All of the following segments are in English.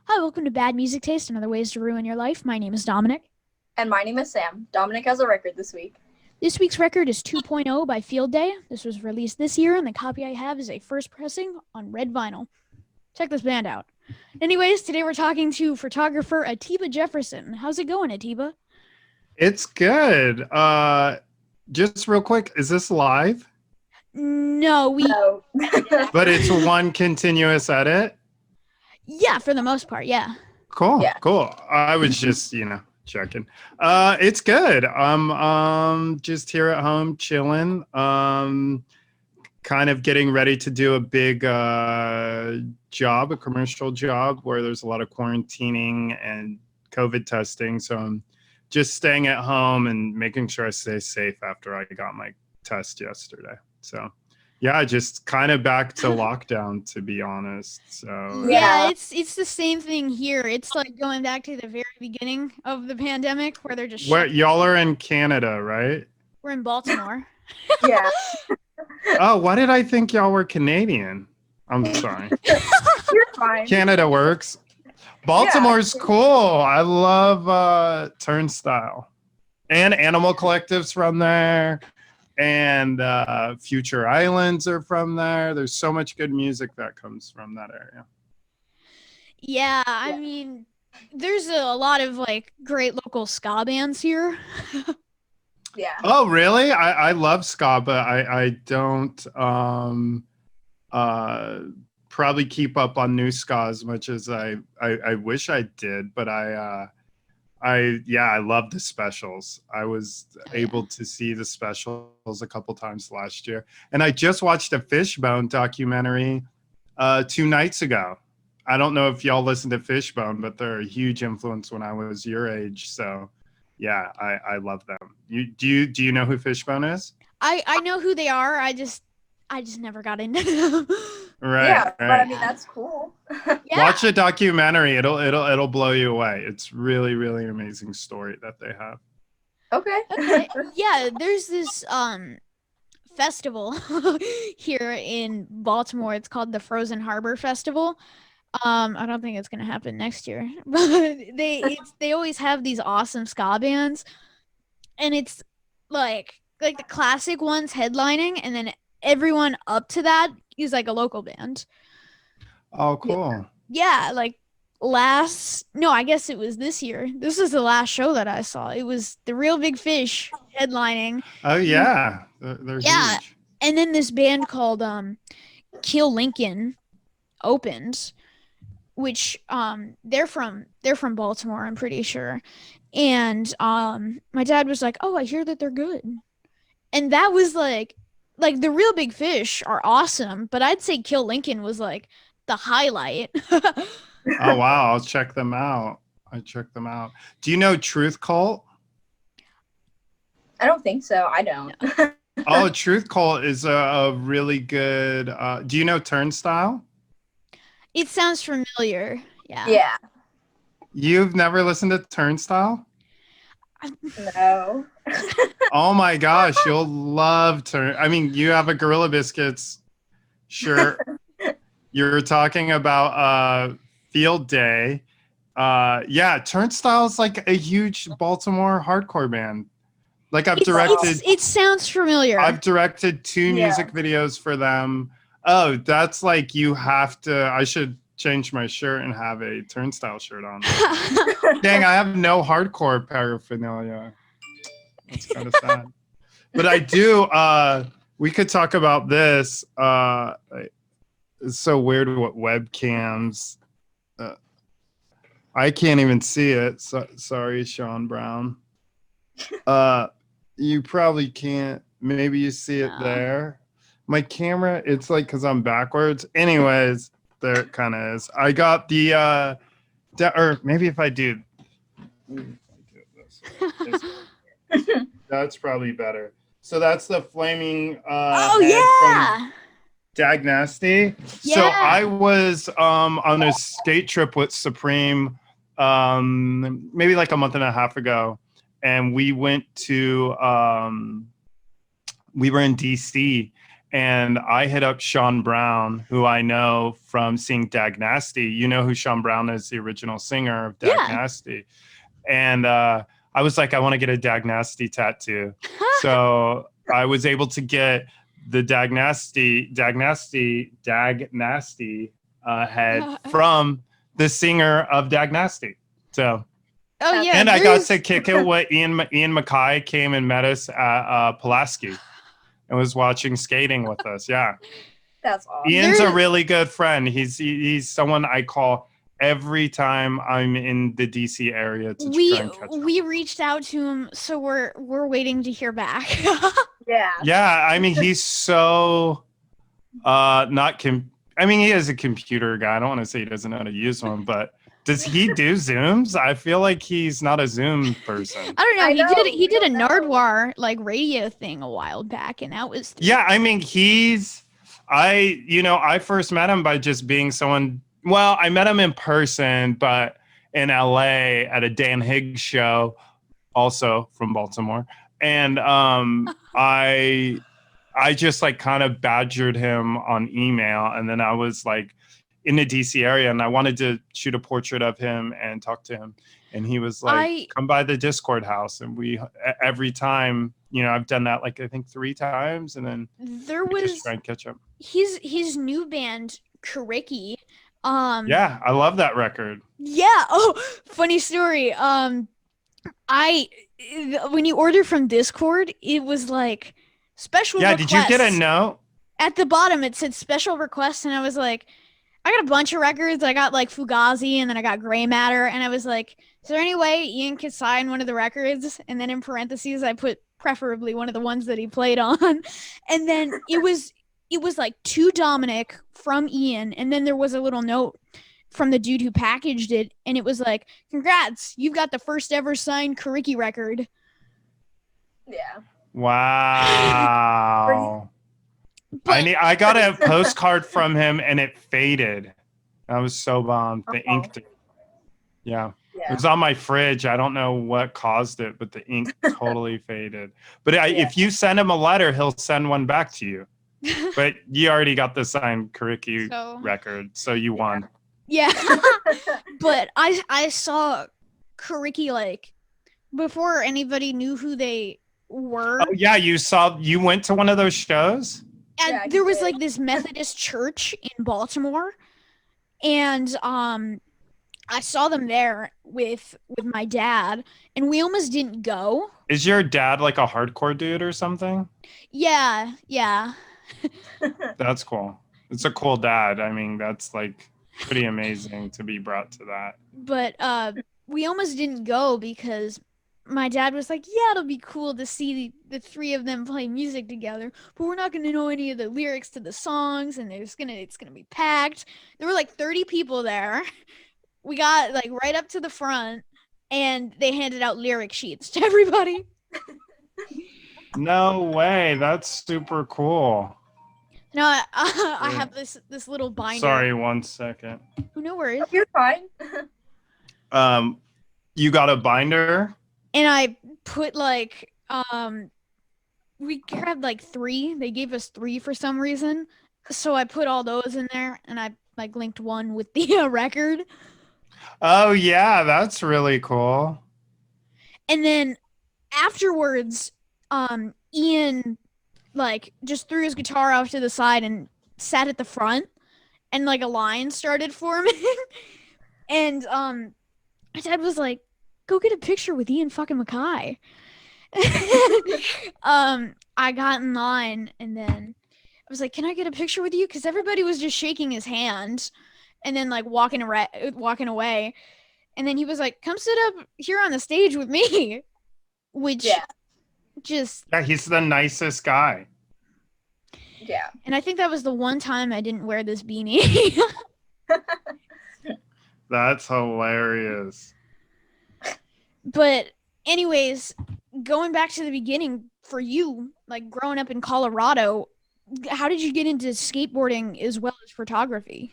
Hi, welcome to Bad Music Taste and Other Ways to Ruin Your Life. My name is Dominic. And my name is Sam. Dominic has a record this week. This week's record is 2.0 by Field Day. This was released this year, and the copy I have is a first pressing on red vinyl. Check this band out. Anyways, today we're talking to photographer Atiba Jefferson. How's it going, Atiba? It's good. Just real quick, is this live? No, No. But it's one continuous edit? Yeah, for the most part, yeah. Cool, Yeah. cool. I was just, checking. It's good. I'm just here at home chilling. Kind of getting ready to do a big job, a commercial job where there's a lot of quarantining and COVID testing. So I'm just staying at home and making sure I stay safe after I got my test yesterday. So yeah, just kind of back to lockdown, to be honest. So Yeah, it's the same thing here. It's like going back to the very beginning of the pandemic where they're just where y'all are in Canada, right? We're in Baltimore. Yeah. Oh, why did I think y'all were Canadian? I'm sorry. You're fine. Canada works. Baltimore's cool. I love Turnstile. And Animal Collective's from there. And Future Islands are from there. There's so much good music that comes from that area. Yeah, I mean, there's a lot of like great local ska bands here. Yeah. Oh, really? I love ska, but I don't probably keep up on new ska as much as I wish I did. But I love the specials. I was able to see the specials a couple times last year. And I just watched a Fishbone documentary 2 nights ago. I don't know if y'all listen to Fishbone, but they're a huge influence when I was your age. So yeah, I love them. Do you know who Fishbone is? I know who they are. I just never got into them. Right. Yeah, right. but I mean that's cool. Yeah. Watch a documentary. It'll blow you away. It's really, really amazing story that they have. Okay. Okay. Yeah, there's this festival here in Baltimore. It's called the Frozen Harbor Festival. I don't think it's gonna happen next year, but they always have these awesome ska bands, and it's like the classic ones headlining, and then everyone up to that is like a local band. Oh, cool. Yeah, like I guess it was this year. This is the last show that I saw. It was the Real Big Fish headlining. Oh yeah, they're Yeah. huge. And then this band called Kill Lincoln opened, which they're from Baltimore, I'm pretty sure. And my dad was like, "Oh, I hear that they're good." And that was like the Real Big Fish are awesome, but I'd say Kill Lincoln was like the highlight. Oh wow, I'll check them out. Do you know Truth Cult? I don't think so. I don't. Oh, Truth Cult is a really good. Do you know Turnstile? It sounds familiar. Yeah. Yeah. You've never listened to Turnstile? No. Oh my gosh, you'll love I mean, you have a Gorilla Biscuits shirt. You're talking about Field Day. Yeah, Turnstile's like a huge Baltimore hardcore band. Like It sounds familiar. I've directed 2 music videos for them. Oh, that's like you have to. I should change my shirt and have a Turnstile shirt on. Dang, I have no hardcore paraphernalia. That's kind of sad. But I do. We could talk about this. It's so weird what webcams. I can't even see it. Sorry, Sean Brown. You probably can't. Maybe you see it there. My camera, it's like because I'm backwards. Anyways, there it kind of is. I got the or maybe if I do this way, that's probably better. So that's the flaming head from Dag Nasty. Yeah. So I was on a skate trip with Supreme maybe like a month and a half ago, and we went to we were in DC, And I hit up Sean Brown, who I know from seeing Dag Nasty. You know who Sean Brown is, the original singer of Dag Yeah. Nasty. And I was like, I want to get a Dag Nasty tattoo. So I was able to get the Dag Nasty head from the singer of Dag Nasty. So, Oh yeah, and I got to kick it with Ian Mackay came and met us at Pulaski and was watching skating with us. Yeah, That's awesome. Ian's a really good friend. He's someone I call every time I'm in the DC area to try and catch him. We reached out to him, so we're waiting to hear back. Yeah. Yeah, I mean he's so not I mean he is a computer guy. I don't want to say he doesn't know how to use one, but does he do Zooms? I feel like he's not a Zoom person. I don't know. He did a know. Nardwar like radio thing a while back, and that was Yeah, I mean I first met him by just being someone. Well, I met him in person, but in LA at a Dan Higgs show, also from Baltimore. And I just like kind of badgered him on email, and then I was like in the DC area and I wanted to shoot a portrait of him and talk to him. And he was like, come by the Discord house. And we, every time, I've done that like I think 3 times, and then there we was just try and catch up. his new band Kariki. Yeah, I love that record. Yeah. Oh, funny story. When you order from Discord, it was like special requests. Did you get a note? At the bottom, it said special requests, and I was like, I got a bunch of records. I got like Fugazi, and then I got Gray Matter, and I was like, is there any way Ian could sign one of the records? And then in parentheses, I put preferably one of the ones that he played on. And then it was like to Dominic from Ian, and then there was a little note from the dude who packaged it, and it was like, congrats, you've got the first ever signed Kariki record. Yeah. Wow. I got a postcard from him and it faded. I was so bummed. The ink yeah. It was on my fridge. I don't know what caused it, but the ink totally faded. But if you send him a letter, he'll send one back to you. But you already got the signed Kariki record, so you won. Yeah. But I saw Kariki like before anybody knew who they were. Oh yeah, you went to one of those shows? And there was like this Methodist church in Baltimore, and I saw them there with my dad, and we almost didn't go. Is your dad like a hardcore dude or something? Yeah. That's cool. It's a cool dad. I mean, that's like pretty amazing to be brought to that. But we almost didn't go because my dad was like, yeah, it'll be cool to see the 3 of them play music together, but we're not going to know any of the lyrics to the songs, and it's going to be packed. There were like 30 people there. We got like right up to the front, and they handed out lyric sheets to everybody. No way. That's super cool. No, I have this little binder. Sorry, 1 second. Oh, no worries. You're fine. You got a binder? And I put like we grabbed like 3. They gave us 3 for some reason. So I put all those in there, and I like linked one with the record. Oh yeah, that's really cool. And then afterwards, Ian like just threw his guitar off to the side and sat at the front, and like a line started forming. And my dad was like, go get a picture with Ian fucking Mackay. I got in line, and then I was like, can I get a picture with you? Because everybody was just shaking his hand and then like walking away. And then he was like, come sit up here on the stage with me. Which just... Yeah, he's the nicest guy. Yeah. And I think that was the one time I didn't wear this beanie. That's hilarious. But anyways, going back to the beginning, for you, like growing up in Colorado, how did you get into skateboarding as well as photography?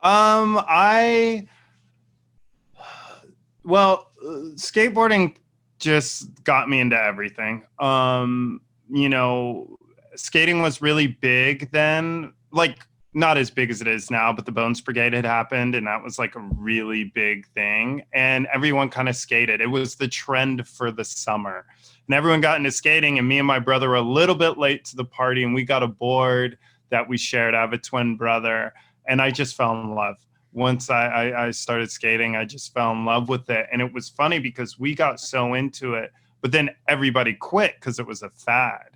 Skateboarding just got me into everything. skating was really big then, like not as big as it is now, but the Bones Brigade had happened, and that was like a really big thing, and everyone kind of skated. It was the trend for the summer, and everyone got into skating, and me and my brother were a little bit late to the party, and we got a board that we shared. I have a twin brother, and I just fell in love. Once I started skating, I just fell in love with it, and it was funny because we got so into it, but then everybody quit because it was a fad.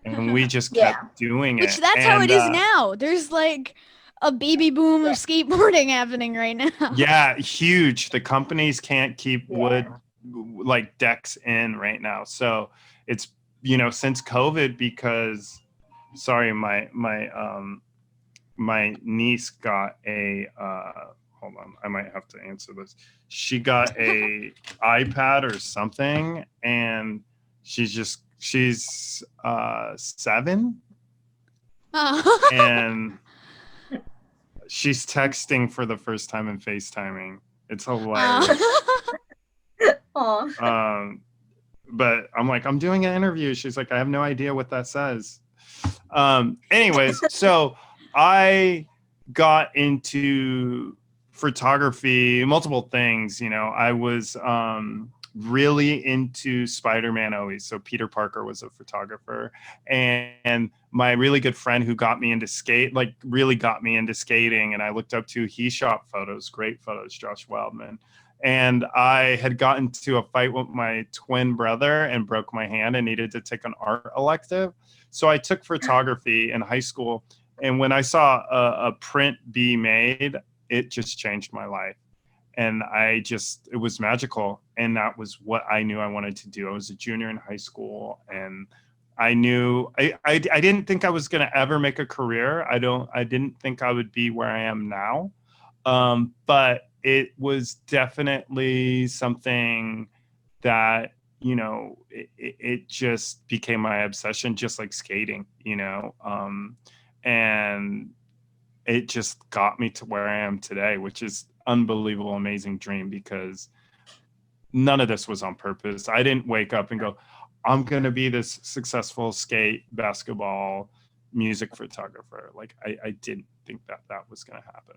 And we just kept doing it. Which that's how it is now. There's like a baby boom of skateboarding happening right now. Yeah, huge. The companies can't keep wood like decks in right now. So it's, since COVID, because my niece got a hold on, I might have to answer this. She got a iPad or something, and she's 7, and she's texting for the first time and FaceTiming. It's hilarious. But I'm like, I'm doing an interview. She's like, I have no idea what that says. Anyways, so I got into photography, multiple things. I was really into Spider-Man always. So Peter Parker was a photographer, and my really good friend who got me into really got me into skating, and I looked up to, he shot photos, great photos, Josh Wildman. And I had gotten into a fight with my twin brother and broke my hand and needed to take an art elective. So I took photography in high school, and when I saw a print be made, it just changed my life. And it was magical. And that was what I knew I wanted to do. I was a junior in high school, and I knew I didn't think I was going to ever make a career. I didn't think I would be where I am now. But it was definitely something that, it just became my obsession, just like skating, and it just got me to where I am today, which is unbelievable, amazing dream, because none of this was on purpose. I didn't wake up and go, I'm going to be this successful skate, basketball, music photographer. Like I didn't think that was going to happen.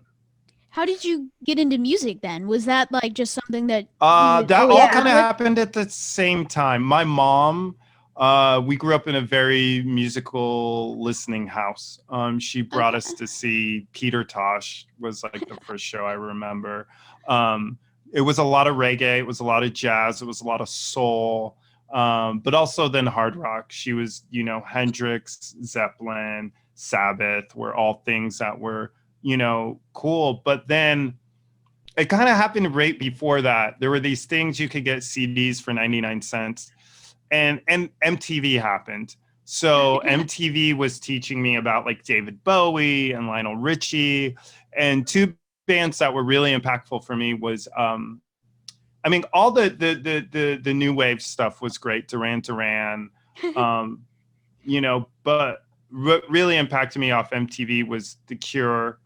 How did you get into music then? Was that like just something that all kind of happened at the same time? My mom, we grew up in a very musical listening house. She brought us to see Peter Tosh, was like the first show I remember. It was a lot of reggae, it was a lot of jazz, it was a lot of soul, but also then hard rock. She was, Hendrix, Zeppelin, Sabbath were all things that were, cool. But then it kind of happened right before that. There were these things you could get CDs for 99 cents. And MTV happened. So MTV was teaching me about like David Bowie and Lionel Richie, and two bands that were really impactful for me was, all the new wave stuff was great. Duran, but what really impacted me off MTV was The Cure,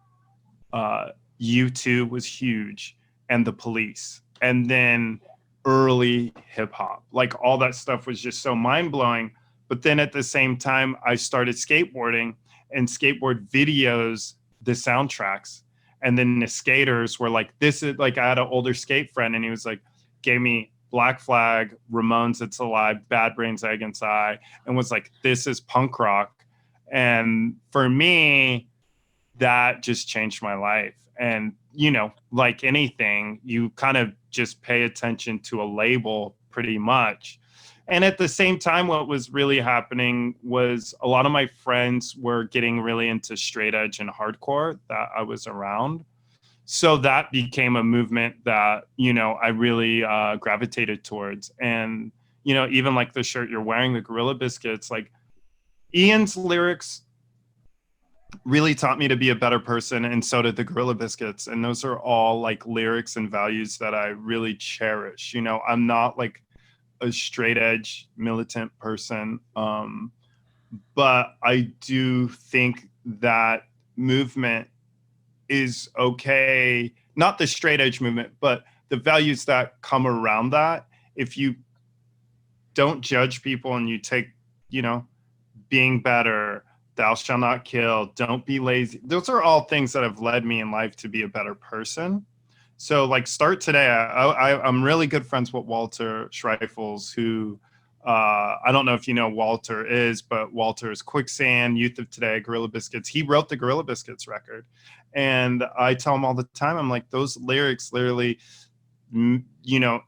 U2 was huge, and The Police. And then early hip hop, like all that stuff was just so mind blowing. But then at the same time, I started skateboarding, and skateboard videos, the soundtracks, and then the skaters were like, this is like, I had an older skate friend, and he was like, gave me Black Flag, Ramones, It's Alive, Bad Brains, Against Eye, and was like, this is punk rock. And for me, that just changed my life. And, like anything, you kind of just pay attention to a label pretty much. And at the same time, what was really happening was a lot of my friends were getting really into straight edge and hardcore that I was around. So that became a movement that, I really gravitated towards. And, even like the shirt you're wearing, the Gorilla Biscuits, like Ian's lyrics really taught me to be a better person, and so did the Gorilla Biscuits. And those are all like lyrics and values that I really cherish. I'm not like a straight edge militant person, but I do think that movement is okay. Not the straight edge movement, but the values that come around that. If you don't judge people and you take, being better, thou shalt not kill, don't be lazy. Those are all things that have led me in life to be a better person. So like start today. I'm really good friends with Walter Schreifels, who I don't know if you know Walter is, but Walter is Quicksand, Youth of Today, Gorilla Biscuits. He wrote the Gorilla Biscuits record. And I tell him all the time, I'm like, those lyrics literally,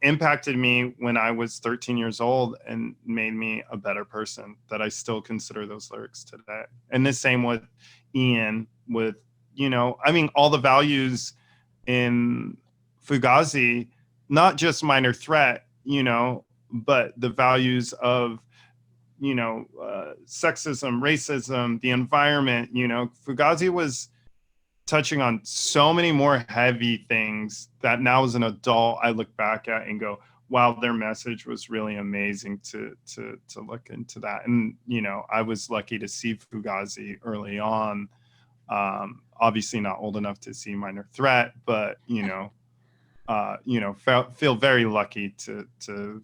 impacted me when I was 13 years old and made me a better person, that I still consider those lyrics today. And the same with Ian, with, all the values in Fugazi, not just Minor Threat, but the values of, sexism, racism, the environment. Fugazi was touching on so many more heavy things that now as an adult I look back at and go, wow, their message was really amazing to look into that. And I was lucky to see Fugazi early on. Obviously not old enough to see Minor Threat, but feel very lucky to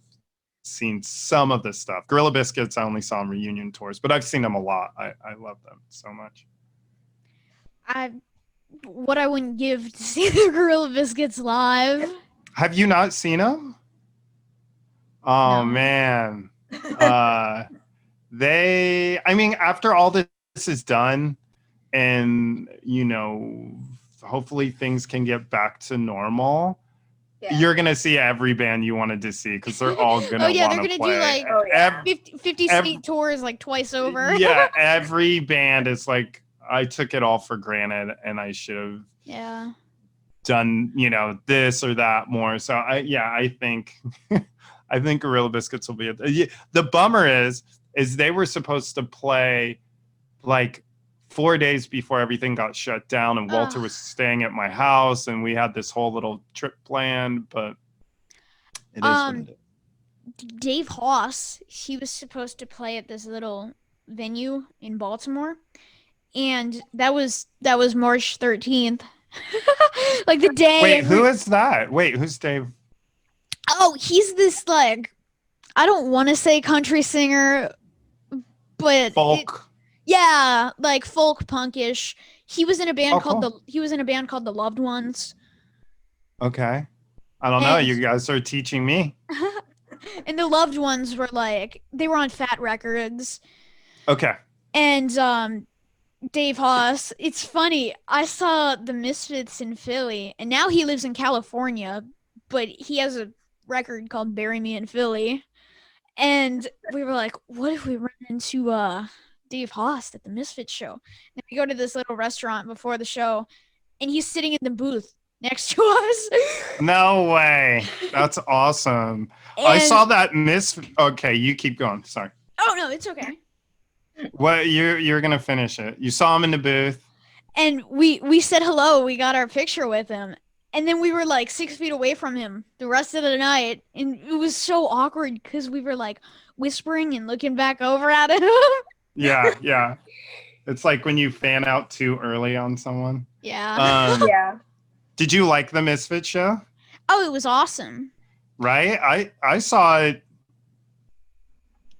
seen some of this stuff. Gorilla Biscuits, I only saw on reunion tours, but I've seen them a lot. I love them so much. What I wouldn't give to see the Gorilla Biscuits live. Have you not seen them? Oh, No. man. After all this is done and, hopefully things can get back to normal, you're going to see every band you wanted to see because they're all going to they're want going to to play. do like 50 seat tours like twice over. Yeah, every band is like, I took it all for granted and I should have done, this or that more. So I think I think Gorilla Biscuits will be the bummer is they were supposed to play like 4 days before everything got shut down, and Walter was staying at my house and we had this whole little trip planned, but it is what it is. Dave Haas, he was supposed to play at this little venue in Baltimore. And that was March 13th. Like the day. Wait, who is that? Wait, who's Dave? Oh, he's this like, I don't want to say country singer, but folk. Like folk punkish. He was in a band called the Loved Ones. Okay. I don't know. You guys are teaching me. And the Loved Ones were like, they were on Fat Records. Okay. And Dave Haas, it's funny. I saw the Misfits in Philly, and now he lives in California, but he has a record called Bury Me in Philly. And we were like, what if we run into Dave Haas at the Misfits show? And we go to this little restaurant before the show, and he's sitting in the booth next to us. No way. That's awesome. I saw that Okay, you keep going. Sorry. Oh, no, it's okay. What you're gonna finish it? You saw him in the booth, and we said hello. We got our picture with him, and then we were like 6 feet away from him the rest of the night, and it was so awkward because we were like whispering and looking back over at him. Yeah. It's like when you fan out too early on someone. Yeah. Yeah. Did you like the Misfits show? Oh, it was awesome. Right? I saw it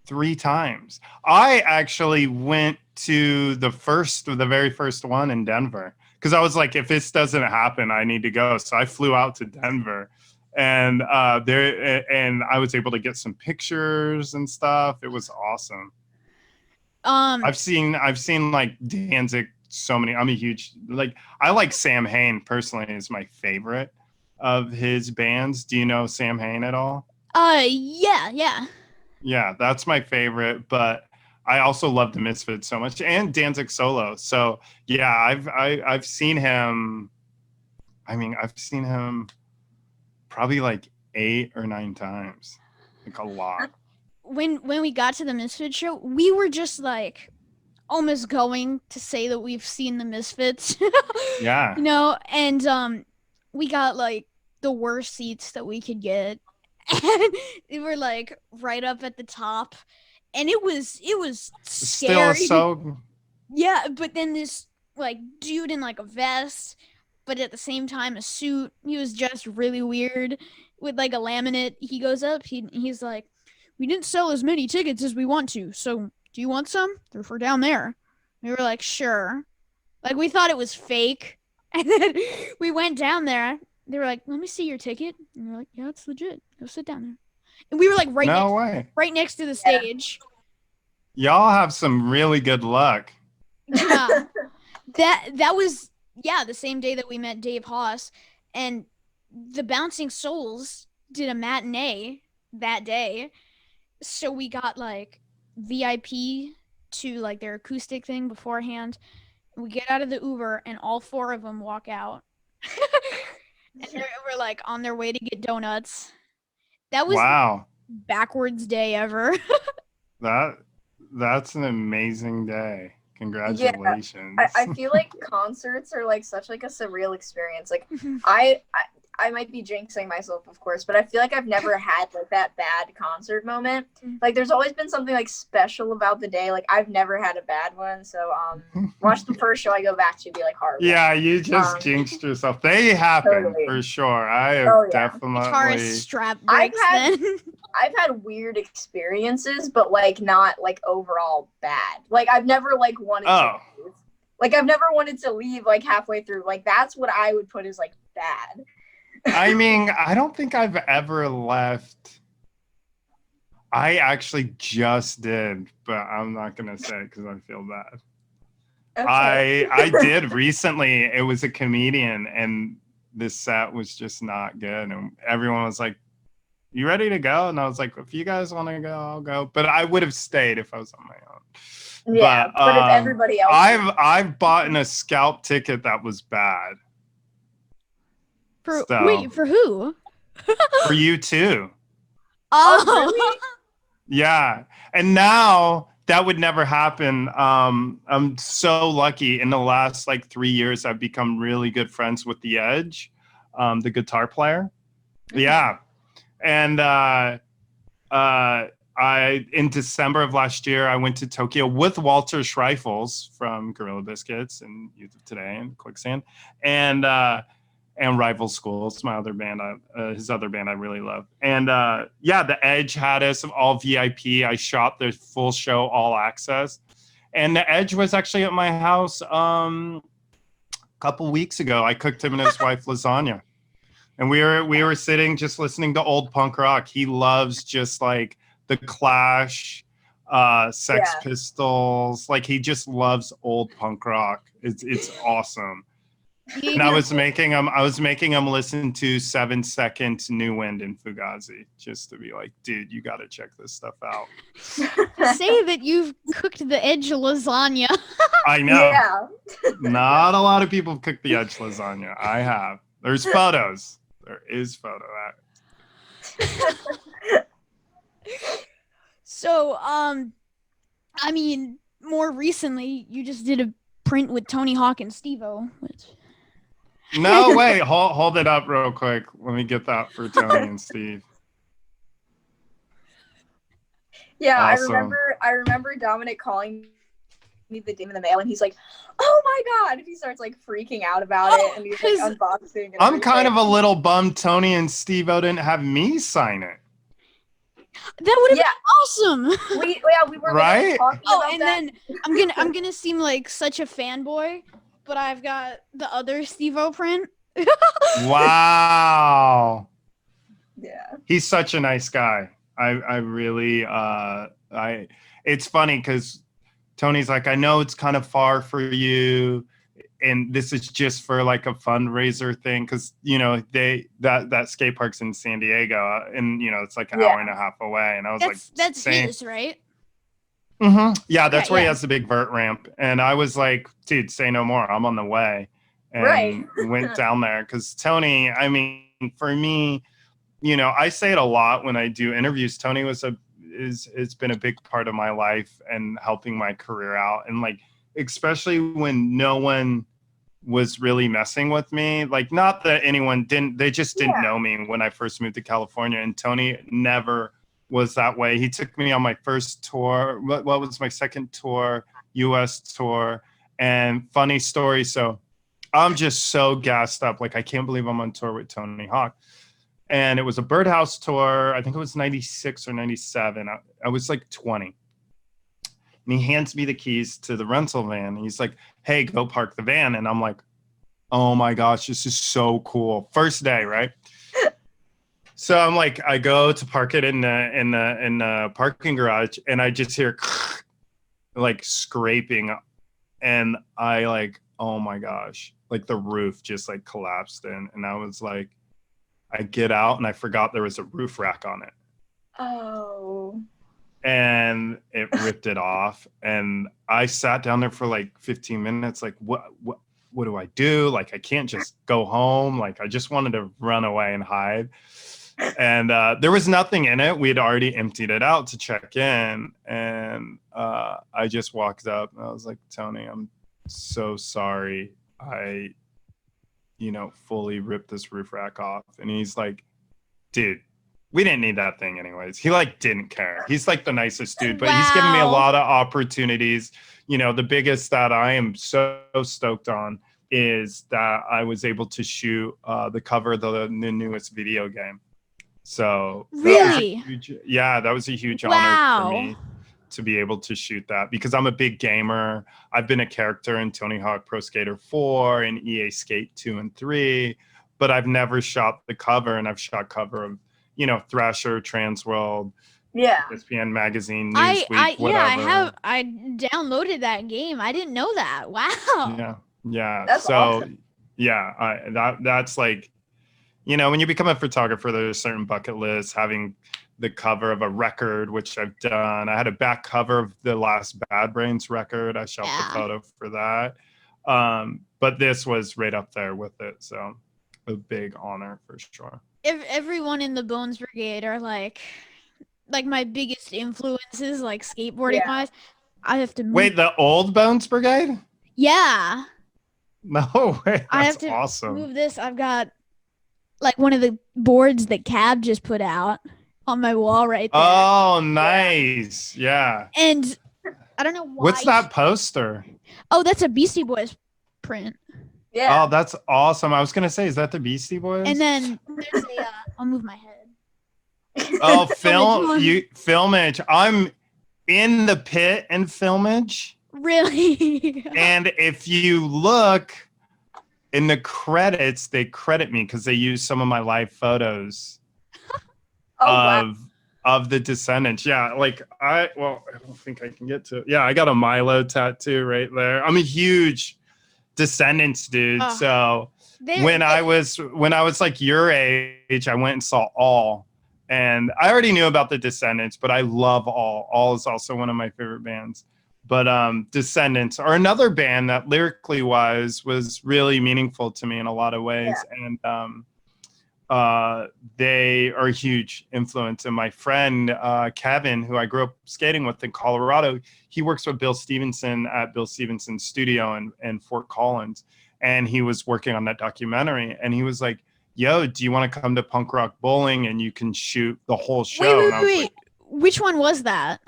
3 times. I actually went to the very first one in Denver because I was like, if this doesn't happen, I need to go. So I flew out to Denver, and I was able to get some pictures and stuff. It was awesome. I've seen like Danzig so many. I'm a huge I like Sam Hain personally is my favorite of his bands. Do you know Sam Hain at all? Yeah. Yeah, that's my favorite, but I also love the Misfits so much, and Danzig solo. So yeah, I've seen him. I've seen him probably like 8 or 9 times, like a lot. When we got to the Misfits show, we were just like almost going to say that we've seen the Misfits. Yeah. And we got like the worst seats that we could get. And we were like right up at the top, and it was scary. Still so. Yeah, but then this like dude in like a vest, but at the same time a suit. He was just really weird with like a laminate. He goes up. He's like, we didn't sell as many tickets as we want to, so do you want some? They're for down there. We were like, sure. Like, we thought it was fake. And then we went down there. They were like, let me see your ticket. And we were like, yeah, it's legit. Go sit down there. And we were like No way. right next to the stage. Y'all have some really good luck. Yeah. That was, the same day that we met Dave Haas. And the Bouncing Souls did a matinee that day. So we got like VIP to like their acoustic thing beforehand. We get out of the Uber and all 4 of them walk out. And we're like on their way to get donuts. That was wow. the backwards day ever. That's an amazing day. Congratulations. Yeah, I feel like concerts are like such like a surreal experience. Like I might be jinxing myself, of course, but I feel like I've never had like that bad concert moment. Like there's always been something like special about the day. Like I've never had a bad one. So watch the first show I go back to be like horrible. Yeah, you just jinxed yourself. They happen Totally. for sure. I have definitely Guitarist strap breaks then. I've had weird experiences, but like not like overall bad. Like I've never like wanted to leave. Like I've never wanted to leave like halfway through. Like that's what I would put as like bad. I mean, I don't think I've ever left. I actually just did, but I'm not gonna say it because I feel bad. Okay. I did recently. It was a comedian, and this set was just not good, and everyone was like, "You ready to go?" And I was like, "If you guys want to go, I'll go." But I would have stayed if I was on my own. Yeah, but if everybody else, I've bought a scalp ticket that was bad. Wait, for who? For you too. Oh, really? Yeah. And now that would never happen. I'm so lucky. In the last like 3 years, I've become really good friends with The Edge, the guitar player. Yeah. And in December of last year, I went to Tokyo with Walter Schreifels from Gorilla Biscuits and Youth of Today and Quicksand. And Rival Schools, my other band, his other band I really love. And The Edge had us all VIP. I shot the full show, all access. And The Edge was actually at my house a couple weeks ago. I cooked him and his wife lasagna. And we were sitting just listening to old punk rock. He loves just like the Clash, Sex Pistols. Like he just loves old punk rock. It's awesome. And I was making him listen to 7 Seconds, New Wind, and Fugazi, just to be like, dude, you got to check this stuff out. Say that you've cooked The Edge lasagna. I know. Yeah. Not a lot of people have cooked The Edge lasagna. I have. There's photos. There is photo. So, I mean, more recently, you just did a print with Tony Hawk and Steve-O, which... No, wait, hold it up real quick. Let me get that for Tony and Steve. Yeah, awesome. I remember Dominic calling me the day in the mail, and he's like, "Oh my god!" And he starts like freaking out about it, and he's like unboxing. And I'm kind of a little bummed Tony and Steve-O didn't have me sign it. That would have been awesome. We were right. Talking about and that. then I'm gonna seem like such a fanboy, but I've got the other Steve-O print. Wow. Yeah. He's such a nice guy. I really it's funny because Tony's like, I know it's kind of far for you, and this is just for like a fundraiser thing, because you know that skate park's in San Diego, and you know it's like an hour and a half away, and I was that's his, right? Mm-hmm. Yeah, that's where he has the big vert ramp, and I was like, dude, say no more, I'm on the way, and went down there because Tony, I mean, for me, you know, I say it a lot when I do interviews. Tony it's been a big part of my life and helping my career out, and like especially when no one was really messing with me, like not that anyone didn't, they just didn't know me when I first moved to California, and Tony never was that way. He took me on my first tour, what was my second tour, US tour, and funny story, so I'm just so gassed up, like I can't believe I'm on tour with Tony Hawk. And it was a Birdhouse tour. I think it was 96 or 97. I was like 20. And he hands me the keys to the rental van. He's like, hey, go park the van. And I'm like, oh my gosh, this is so cool. First day, right? So I'm like, I go to park it in the parking garage, and I just hear like scraping, and I like, oh my gosh, like the roof just like collapsed in, and I was like, I get out and I forgot there was a roof rack on it. Oh. And it ripped it off, and I sat down there for like 15 minutes, like what do I do? Like I can't just go home. Like I just wanted to run away and hide. And there was nothing in it. We had already emptied it out to check in, and I just walked up and I was like, Tony, I'm so sorry. I fully ripped this roof rack off. And he's like, dude, we didn't need that thing anyways. He like didn't care. He's like the nicest dude, but he's given me a lot of opportunities. The biggest that I am so stoked on is that I was able to shoot the cover of the newest video game. So really, that was a huge honor for me to be able to shoot that, because I'm a big gamer. I've been a character in Tony Hawk Pro Skater 4 and EA Skate 2 and 3, but I've never shot the cover, and I've shot cover of, Thrasher, Transworld, ESPN Magazine, Newsweek, whatever. I downloaded that game. I didn't know that. Wow. Yeah. That's so awesome. That's like, when you become a photographer, there's a certain bucket list. Having the cover of a record, which I've done. I had a back cover of the last Bad Brains record. I shot the photo for that. But this was right up there with it. So a big honor for sure. Everyone in the Bones Brigade are like my biggest influences, like skateboarding wise. I have to wait, the old Bones Brigade? Yeah. No way. That's I have to awesome. move this. I've got like one of the boards that Cab just put out on my wall right there. Oh, nice. Yeah. And I don't know why. What's that poster? Oh, that's a Beastie Boys print. Yeah. Oh, that's awesome. I was going to say, is that the Beastie Boys? And then there's a, I'll move my head. Oh, Filmage. I'm in the pit in Filmage. Really? And if you look in the credits, they credit me because they use some of my live photos of the Descendants. Yeah, like I don't think I can get to it. Yeah, I got a Milo tattoo right there. I'm a huge Descendants dude. So when I was like your age, I went and saw All. And I already knew about the Descendants, but I love All. All is also one of my favorite bands. But Descendants are another band that lyrically wise was really meaningful to me in a lot of ways. Yeah. And they are a huge influence. And my friend, Kevin, who I grew up skating with in Colorado, he works with Bill Stevenson at Bill Stevenson's studio in Fort Collins. And he was working on that documentary. And he was like, yo, do you want to come to Punk Rock Bowling and you can shoot the whole show? Wait. Like, which one was that?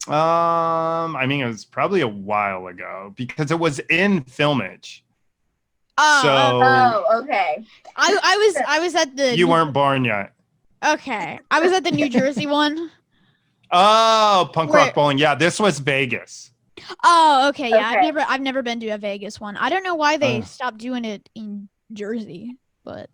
I mean, it was probably a while ago because it was in Filmage. Oh, okay. I was at the. You weren't born yet. Okay, I was at the New Jersey one. Oh, Punk Rock Bowling. Yeah, this was Vegas. Oh, okay. Yeah, I've never been to a Vegas one. I don't know why they stopped doing it in Jersey, but.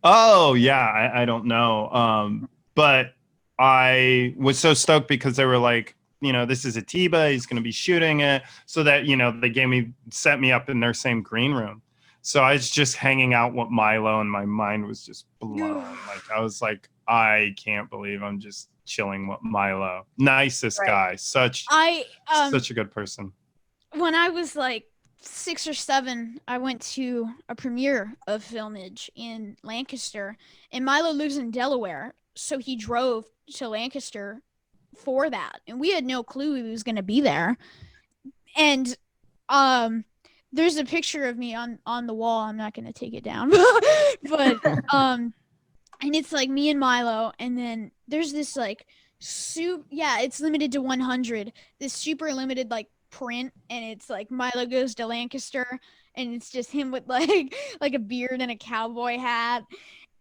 Oh yeah, I don't know. But I was so stoked because they were like, this is Atiba. He's going to be shooting it, so that they set me up in their same green room. So I was just hanging out with Milo, and my mind was just blown. Like I was like, I can't believe I'm just chilling with Milo. Nicest guy, such a good person. When I was like 6 or 7, I went to a premiere of Filmage in Lancaster, and Milo lives in Delaware, so he drove to Lancaster for that, and we had no clue he was going to be there. And there's a picture of me on the wall. I'm not going to take it down, but and it's like me and Milo, and then there's this like it's limited to 100, this super limited like print, and it's like Milo goes to Lancaster, and it's just him with like a beard and a cowboy hat,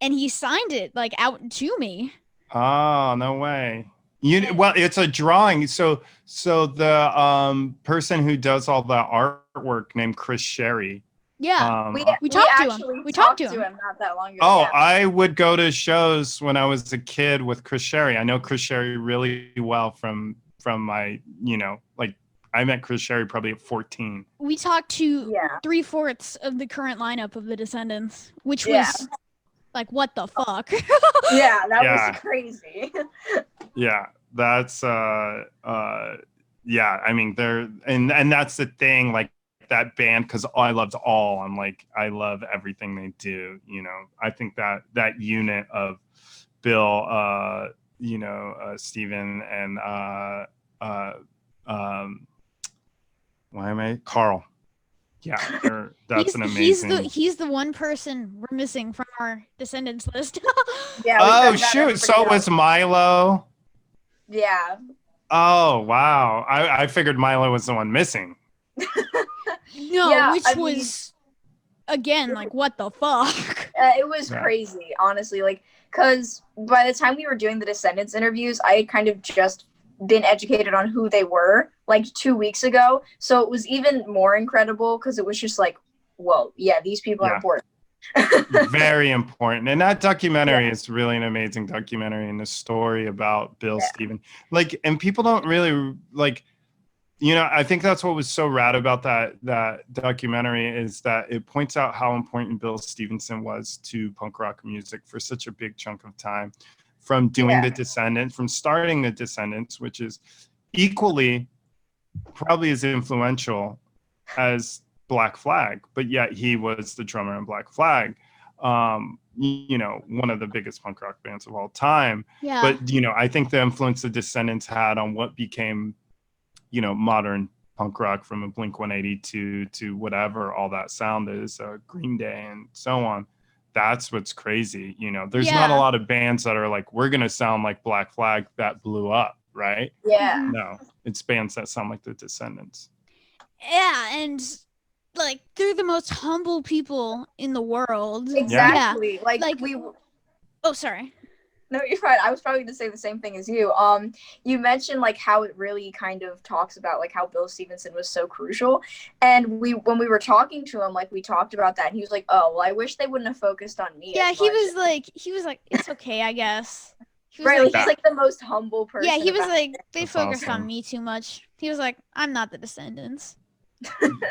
and he signed it like out to me. Oh, no way. Well, it's a drawing. So the person who does all the artwork named Chris Sherry. Yeah. Um, We talked to him. actually We talked talked to to him. him not that long ago. Oh, yeah. I would go to shows when I was a kid with Chris Sherry. I know Chris Sherry really well from my, like I met Chris Sherry probably at 14. We talked to Yeah. 3/4 of the current lineup of the Descendants, which Yeah. was like, what the fuck? Yeah, that Yeah. was crazy. Yeah, that's yeah, I mean they're and that's the thing, like that band, because I loved all. I'm like, I love everything they do, I think that unit of Bill, Steven, and why am I Carl? Yeah, that's an amazing. He's the one person we're missing from our Descendants list. Yeah. Oh shoot! So was Milo. Yeah. Oh wow! I figured Milo was the one missing. No, Yeah, which was again like, what the fuck? It was crazy, honestly. Like, because by the time we were doing the Descendants interviews, I had kind of just been educated on who they were like 2 weeks ago. So it was even more incredible because it was just like, whoa, yeah, these people are important. Very important. And that documentary is really an amazing documentary, and the story about Bill Steven. Like, and people don't really like, I think that's what was so rad about that documentary, is that it points out how important Bill Stevenson was to punk rock music for such a big chunk of time, from doing the Descendants, from starting the Descendants, which is equally probably as influential as Black Flag, but yet he was the drummer in Black Flag, one of the biggest punk rock bands of all time. Yeah. But I think the influence the Descendants had on what became modern punk rock, from a Blink-182 to whatever all that sound is, Green Day and so on. That's what's crazy. There's not a lot of bands that are like, we're gonna sound like Black Flag, that blew up, right? Yeah. No, it's bands that sound like the Descendants. Yeah, and like, they're the most humble people in the world. Exactly. Yeah. Like Oh, sorry. No, you're fine. I was probably going to say the same thing as you. You mentioned like how it really kind of talks about like how Bill Stevenson was so crucial, and when we were talking to him, like we talked about that, and he was like, "Oh, well, I wish they wouldn't have focused on me." Yeah, he was like, it's okay, I guess. Right, like, he's like the most humble person. Yeah, he was like, they That's focused awesome. on me too much. He was like, I'm not the Descendants.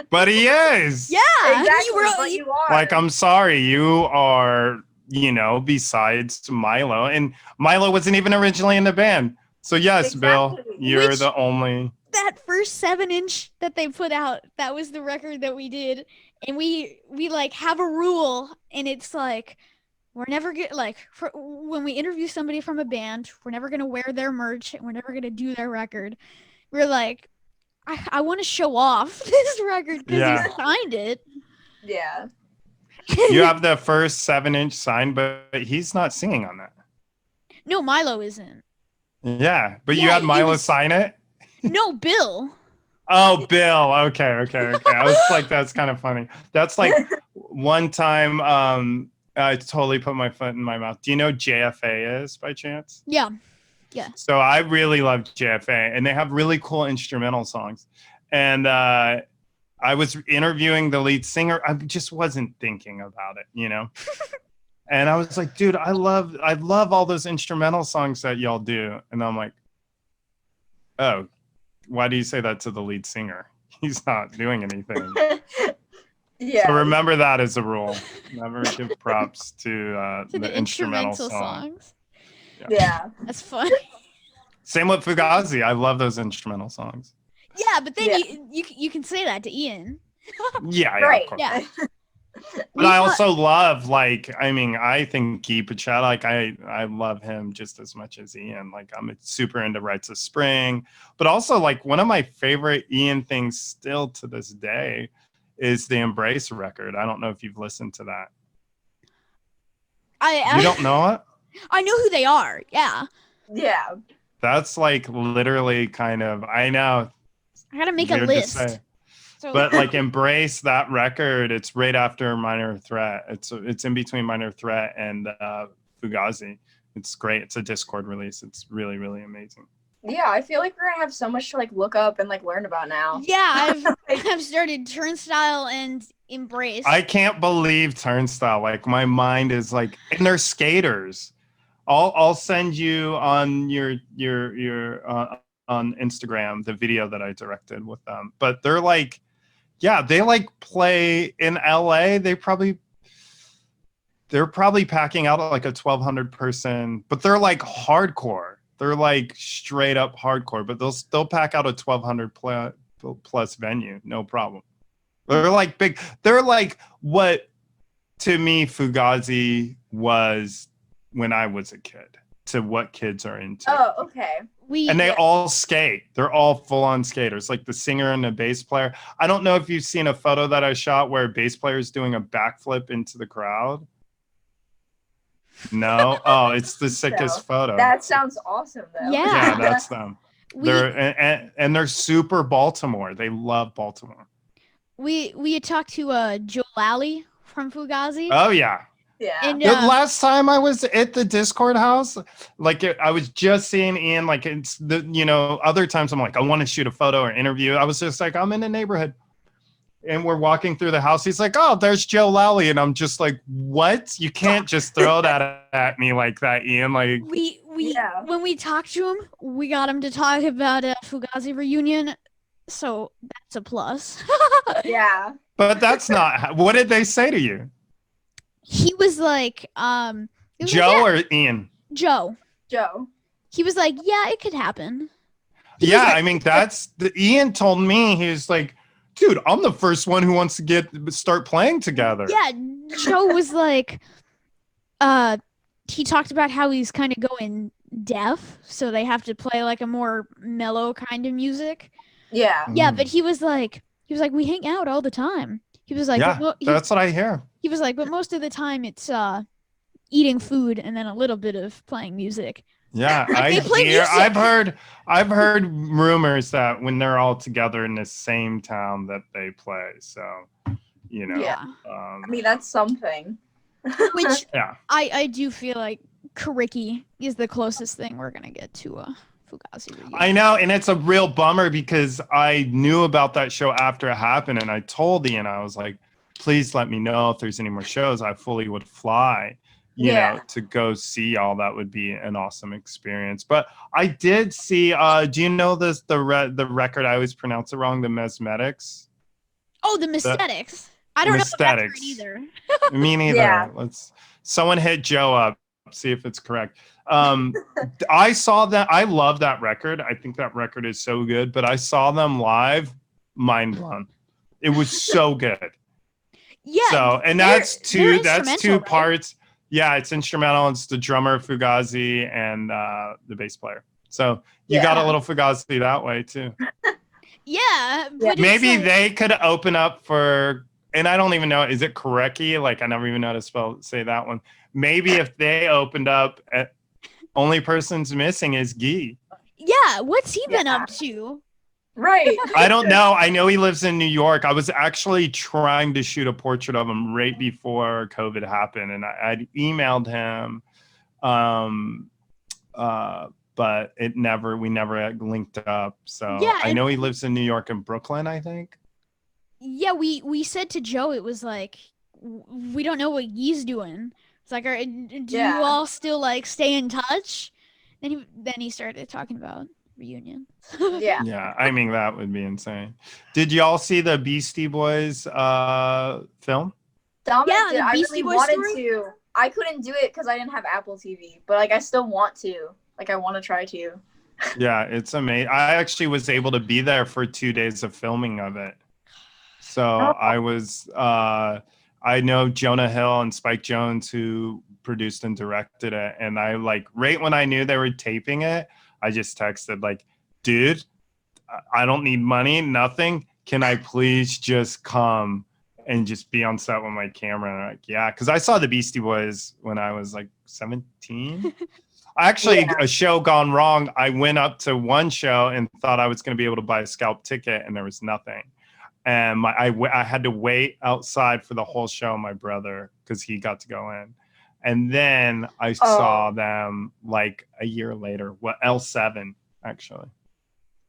But he is. Yeah, exactly. But you are. Like, I'm sorry, you are. Besides Milo, and Milo wasn't even originally in the band. So yes, Bill, you're the only. That first 7-inch that they put out, that was the record that we did, and we like have a rule, and it's like, we're never when we interview somebody from a band, we're never gonna wear their merch, and we're never gonna do their record. We're like, I want to show off this record because he signed it. Yeah. You have the first 7-inch signed, but he's not singing on that. No, Milo isn't. Yeah, but you had Milo sign it? No, Bill. Oh, Bill. Okay. I was like, that's kind of funny. That's like one time I totally put my foot in my mouth. Do you know JFA is by chance? Yeah. So I really love JFA, and they have really cool instrumental songs. And I was interviewing the lead singer. I just wasn't thinking about it, And I was like, dude, I love all those instrumental songs that y'all do. And I'm like, oh, why do you say that to the lead singer? He's not doing anything. Yeah. So remember that as a rule. Never give props to the instrumental songs. Yeah. That's fun. Same with Fugazi. I love those instrumental songs. Yeah, but then you can say that to Ian. Yeah, right. Of course. Yeah. But I also love, I think Guy Pichette, I love him just as much as Ian. Like, I'm super into Rites of Spring. But also, like, one of my favorite Ian things still to this day is the Embrace record. I don't know if you've listened to that. You don't know it? I know who they are. Yeah. Yeah. That's like literally kind of, I know. I gotta make a list. So. But like Embrace, that record, it's right after Minor Threat. It's in between Minor Threat and Fugazi. It's great. It's a Discord release. It's really, really amazing. Yeah, I feel like we're gonna have so much to like look up and like learn about now. Yeah, I've started Turnstile and Embrace. I can't believe Turnstile. Like my mind is like, and they're skaters. I'll send you on your on Instagram the video that I directed with them. But they're like, yeah, they like play in LA. They're probably packing out like a 1,200 person, but they're like hardcore. They're like straight up hardcore, but they'll still pack out a 1,200 plus venue, no problem. They're like big. They're like what to me Fugazi was when I was a kid. To what kids are into. Oh, okay. And they all skate. They're all full-on skaters, like the singer and the bass player. I don't know if you've seen a photo that I shot where a bass player is doing a backflip into the crowd. No? Oh, it's the sickest photo. That sounds awesome, though. Yeah, that's them. They're super Baltimore. They love Baltimore. We had talked to Joe Lally from Fugazi. Oh, yeah. Yeah. And, the last time I was at the Discord house, like I was just seeing Ian, like it's the, other times I'm like, I want to shoot a photo or interview. I was just like, I'm in the neighborhood and we're walking through the house. He's like, oh, there's Joe Lally. And I'm just like, what? You can't just throw that at me like that, Ian. Like when we talked to him, we got him to talk about a Fugazi reunion. So that's a plus. Yeah. But that's not, what did they say to you? He was like, Joe or Ian? Joe. He was like, yeah, it could happen. I mean, Ian told me, he was like, dude, I'm the first one who wants to start playing together. Yeah, Joe was like, he talked about how he's kind of going deaf, so they have to play like a more mellow kind of music. Yeah. Yeah, but he was like, we hang out all the time. He was like, yeah, that's what I hear. He was like, but most of the time it's eating food and then a little bit of playing music. Yeah, I've heard rumors that when they're all together in the same town that they play. So, Yeah. I mean, that's something. Which I do feel like Kariki is the closest thing we're gonna get to a Fugazi reunion. I know, and it's a real bummer because I knew about that show after it happened, and I told Ian, I was like, please let me know if there's any more shows. I fully would fly, you know, to go see y'all. That would be an awesome experience. But I did see, do you know the record? I always pronounce it wrong, the Mesmetics. Oh, the Mesmetics. I don't know that word either. Me neither. Yeah. Someone hit Joe up, see if it's correct. I saw that. I love that record. I think that record is so good, but I saw them live, mind blown. It was so good. Yeah. So, and that's two right? parts. Yeah, it's instrumental. It's the drummer Fugazi and the bass player. So you got a little Fugazi that way too. Yeah. But maybe they could open up for, and I don't even know, is it Kareki? Like I never even know how to say that one. Maybe if they opened up, only person's missing is Guy. Yeah, what's he been up to? Right. I don't know. I know he lives in New York. I was actually trying to shoot a portrait of him right before COVID happened, and I'd emailed him, but we never linked up. So I know he lives in New York and Brooklyn, I think. Yeah, we said to Joe, it was like, we don't know what he's doing. It's like, do you all still like stay in touch? Then he started talking about reunion. Yeah. I mean, that would be insane. Did y'all see the Beastie Boys film? Dominic the Beastie Boys story? To. I couldn't do it because I didn't have Apple TV, but like I still want to. Like I want to try to. Yeah, it's amazing. I actually was able to be there for 2 days of filming of it. So I was. I know Jonah Hill and Spike Jonze who produced and directed it, and I like right when I knew they were taping it, I just texted like, dude, I don't need money, nothing. Can I please just come and just be on set with my camera? And I'm like, yeah, because I saw the Beastie Boys when I was like 17. Actually, a show gone wrong. I went up to one show and thought I was going to be able to buy a scalp ticket, and there was nothing. And I had to wait outside for the whole show, my brother, because he got to go in. And then I saw them like a year later. L7. actually.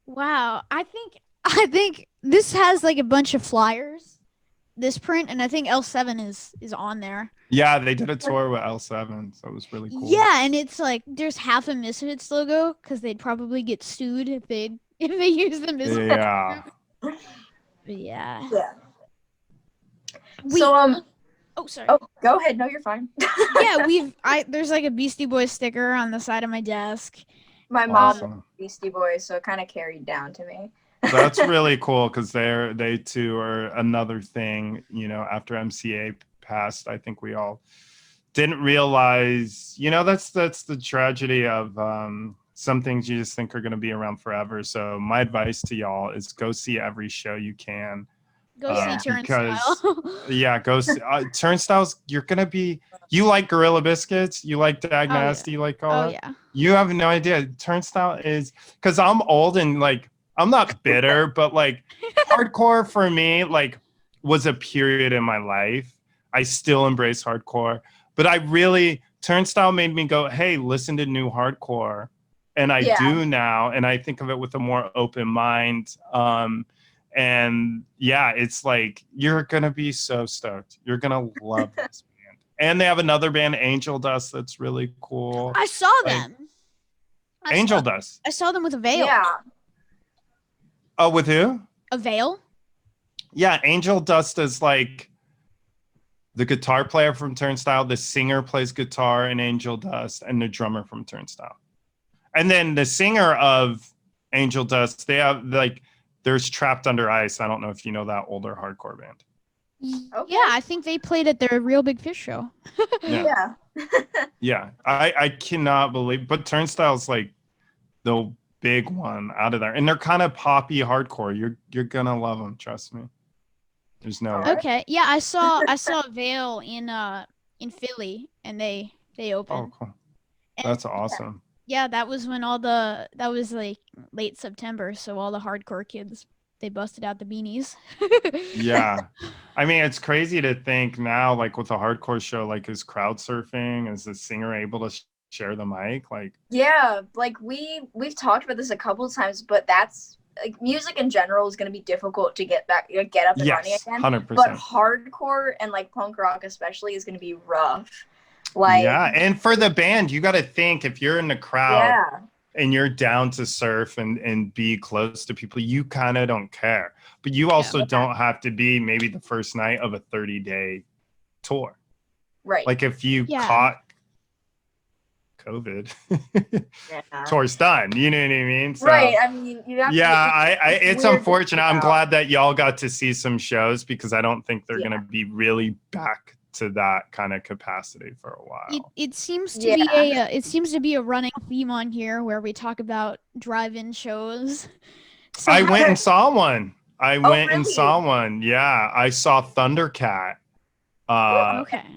Wow. I think this has like a bunch of flyers, this print, and I think L7 is on there. Yeah, they did a tour with L7, so it was really cool. Yeah, and it's like there's half a Misfits logo because they'd probably get sued if they use the Misfits. Yeah. But yeah. Yeah. We, So oh sorry. oh, go ahead. No, you're fine. Yeah, there's like a Beastie Boys sticker on the side of my desk. My mom Awesome. was Beastie Boys, so it kind of carried down to me. That's really cool because they too are another thing, you know, after MCA passed. I think we all didn't realize, you know, that's the tragedy of some things you just think are going to be around forever. So my advice to y'all is go see every show you can. Go see Turnstile. Yeah, go see Turnstiles. You're gonna be. You like Gorilla Biscuits? You like Dag Nasty? You like all that? Yeah. You have no idea. Turnstile is because I'm old and like I'm not bitter, but like hardcore for me like was a period in my life. I still embrace hardcore, but I really Turnstile made me go, hey, listen to new hardcore, and I do now, and I think of it with a more open mind. And yeah, it's like you're gonna be so stoked. You're gonna love this band. And they have another band, Angel Dust, that's really cool. I saw them. Angel Dust. I saw them with a veil. Yeah. Oh, with who? A veil? Yeah, Angel Dust is like the guitar player from Turnstile, the singer plays guitar in Angel Dust, and the drummer from Turnstile. And then the singer of Angel Dust, they have like there's Trapped Under Ice. I don't know if you know that older hardcore band. Okay. Yeah, I think they played at their Real Big Fish show. Yeah. Yeah, I cannot believe, but Turnstile's like the big one out of there, and they're kind of poppy hardcore. You're gonna love them, trust me. There's no way. Okay, yeah, I saw Veil in Philly, and they opened. Oh, cool. That's awesome. Yeah, that was when that was like late September, so all the hardcore kids, they busted out the beanies. Yeah. I mean, it's crazy to think now, like with a hardcore show, like is crowd surfing, is the singer able to share the mic? Like, yeah, like we've talked about this a couple of times, but that's like music in general is going to be difficult to get up and running again. 100%. But hardcore and like punk rock especially is going to be rough. Like, yeah, and for the band, you got to think if you're in the crowd and you're down to surf and be close to people, you kind of don't care. But you also don't have to be maybe the first night of a 30-day tour. Right. Like if you caught COVID, tour's done. You know what I mean? So, right. I mean, you have to. It's unfortunate. I'm glad that y'all got to see some shows because I don't think they're going to be really back to that kind of capacity for a while. It seems to be a running theme on here where we talk about drive-in shows. So I went and saw one. Really? Yeah, I saw Thundercat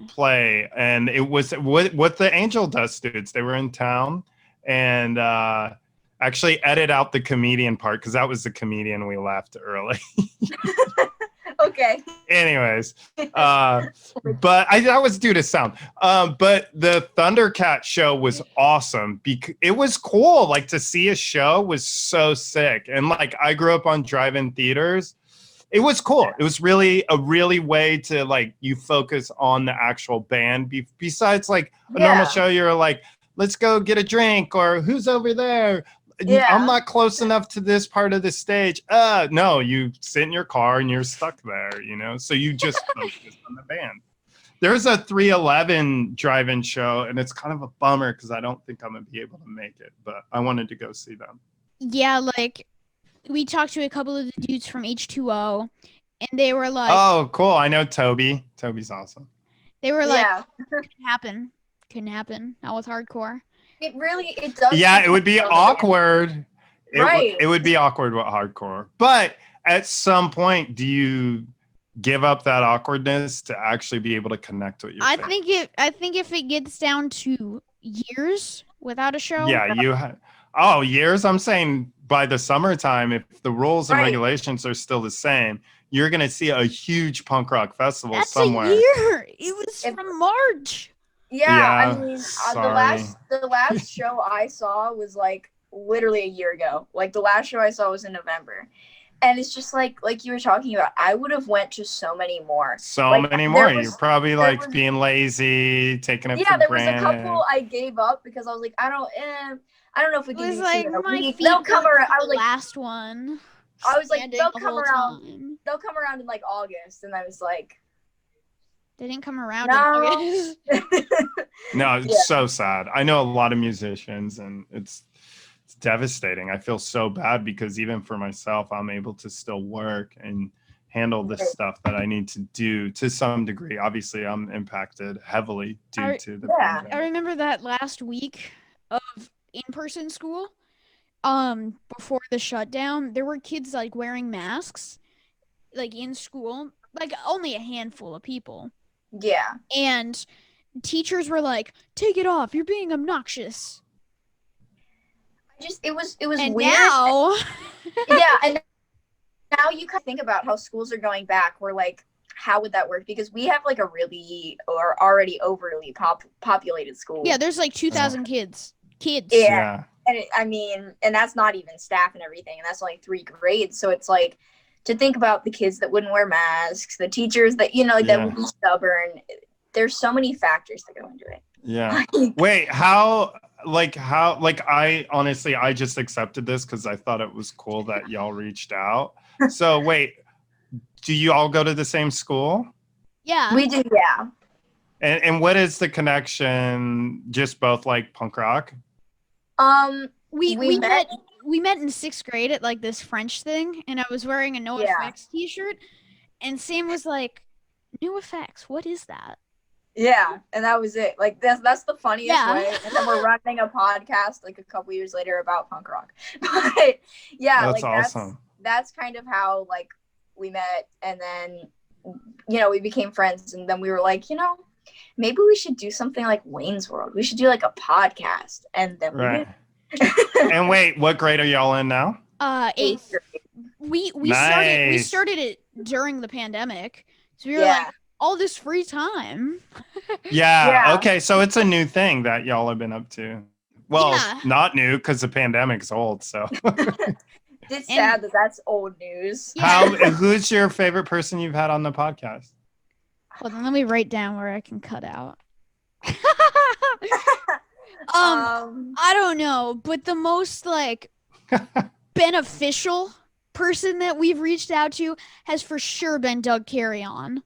play, and it was with the Angel Dust dudes. They were in town, and actually edit out the comedian part because that was the comedian we left early. Okay. Anyways, but that was due to sound. But the Thundercat show was awesome because it was cool. Like to see a show was so sick. And like I grew up on drive-in theaters. It was cool. It was really a way to like you focus on the actual band. Besides like a normal show, you're like, let's go get a drink or who's over there. I'm not close enough to this part of the stage. No, you sit in your car and you're stuck there, you know? So you just focus on the band. There's a 311 drive-in show, and it's kind of a bummer because I don't think I'm going to be able to make it, but I wanted to go see them. Yeah, like, we talked to a couple of the dudes from H2O, and they were like... Oh, cool. I know Toby. Toby's awesome. They were like, couldn't happen. Not with hardcore. It does. Yeah, it would be awkward. Right. It would be awkward with hardcore. But at some point, do you give up that awkwardness to actually be able to connect with your fans? I think if it gets down to years without a show. Yeah, years. I'm saying by the summertime, if the rules and regulations are still the same, you're gonna see a huge punk rock festival somewhere. That's a year. It was from March. Yeah, I mean, the last show I saw was like literally a year ago. Like the last show I saw was in November. And it's just like you were talking about, I would have went to so many more. So like, many more. You're was, probably like being lazy, taking it for there granted. was a couple I gave up because I was like, I don't know if we can do like two in a my week. feet They'll come around. I was like, last one. I was like, they'll the come whole around. time. They'll come around in like August, and I was like, They didn't come around no. in August. No, it's so sad. I know a lot of musicians, and it's devastating. I feel so bad because even for myself, I'm able to still work and handle the stuff that I need to do to some degree. Obviously, I'm impacted heavily due to the pandemic. I remember that last week of in-person school, before the shutdown, there were kids like wearing masks, like in school, like only a handful of people. Yeah. And teachers were like, "Take it off, you're being obnoxious." It was and weird. Now, and now you kind of think about how schools are going back. We're like, how would that work? Because we have like a really or already overly populated school. Yeah, there's like 2,000 kids. Yeah. And and that's not even staff and everything, and that's only 3 grades. So it's like, to think about the kids that wouldn't wear masks, the teachers that that would be stubborn. There's so many factors that go into it. Yeah. Wait, I honestly, I just accepted this because I thought it was cool that y'all reached out. So wait, do you all go to the same school? Yeah. We do, yeah. And what is the connection? Just both like punk rock? We met in 6th grade at like this French thing, and I was wearing a No Effects t-shirt, and Sam was like, "No Effects, what is that?" Yeah, and that was it. Like that's the funniest way. And then we're running a podcast like a couple years later about punk rock. But yeah, that's awesome. That's kind of how like we met, and then we became friends, and then we were like, maybe we should do something like Wayne's World. We should do like a podcast, and then we did. And wait, what grade are y'all in now? 8th. We started it during the pandemic, so we were like, all this free time. Yeah. Okay, so it's a new thing that y'all have been up to. Well, not new because the pandemic's old. So it's sad that that's old news. Who's your favorite person you've had on the podcast? Hold on, let me write down where I can cut out. I don't know, but the most like beneficial person that we've reached out to has for sure been Doug Carrion.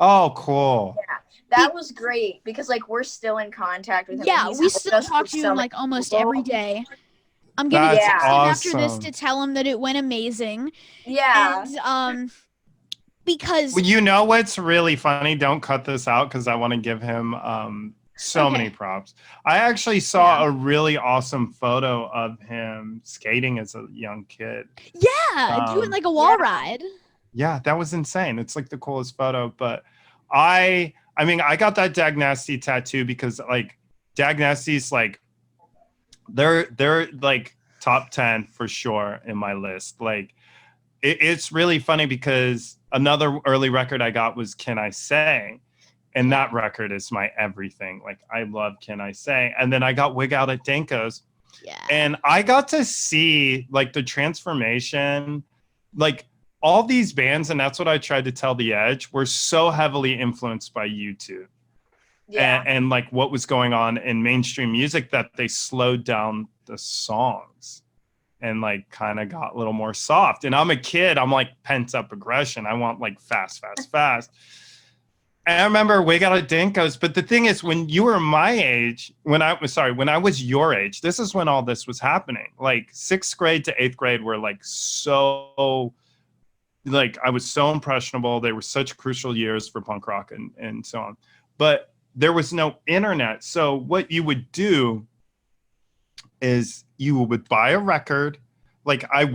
Oh, cool. Yeah, that was great because like we're still in contact with him. Yeah, we still talk to him like almost every day. I'm gonna text him after this to tell him that it went amazing. Yeah. And because you know what's really funny? Don't cut this out because I want to give him many props. I actually saw a really awesome photo of him skating as a young kid. Yeah, doing like a wall ride. Yeah, that was insane. It's like the coolest photo. But I got that Dag Nasty tattoo because like Dag Nasty's like they're like top 10 for sure in my list. Like it's really funny because another early record I got was Can I Say? And that record is my everything. Like I love Can I Say? And then I got Wig Out at Danko's. Yeah. And I got to see like the transformation, like all these bands, and that's what I tried to tell The Edge, were so heavily influenced by YouTube. Yeah. And like what was going on in mainstream music that they slowed down the songs and like kind of got a little more soft. And I'm a kid, I'm like pent up aggression. I want like fast. And I remember Wig Out at Danko's, but the thing is, when you were my age, when I was your age, this is when all this was happening. Like 6th grade to 8th grade were like so, like I was so impressionable. They were such crucial years for punk rock and so on. But there was no internet. So what you would do is you would buy a record. Like I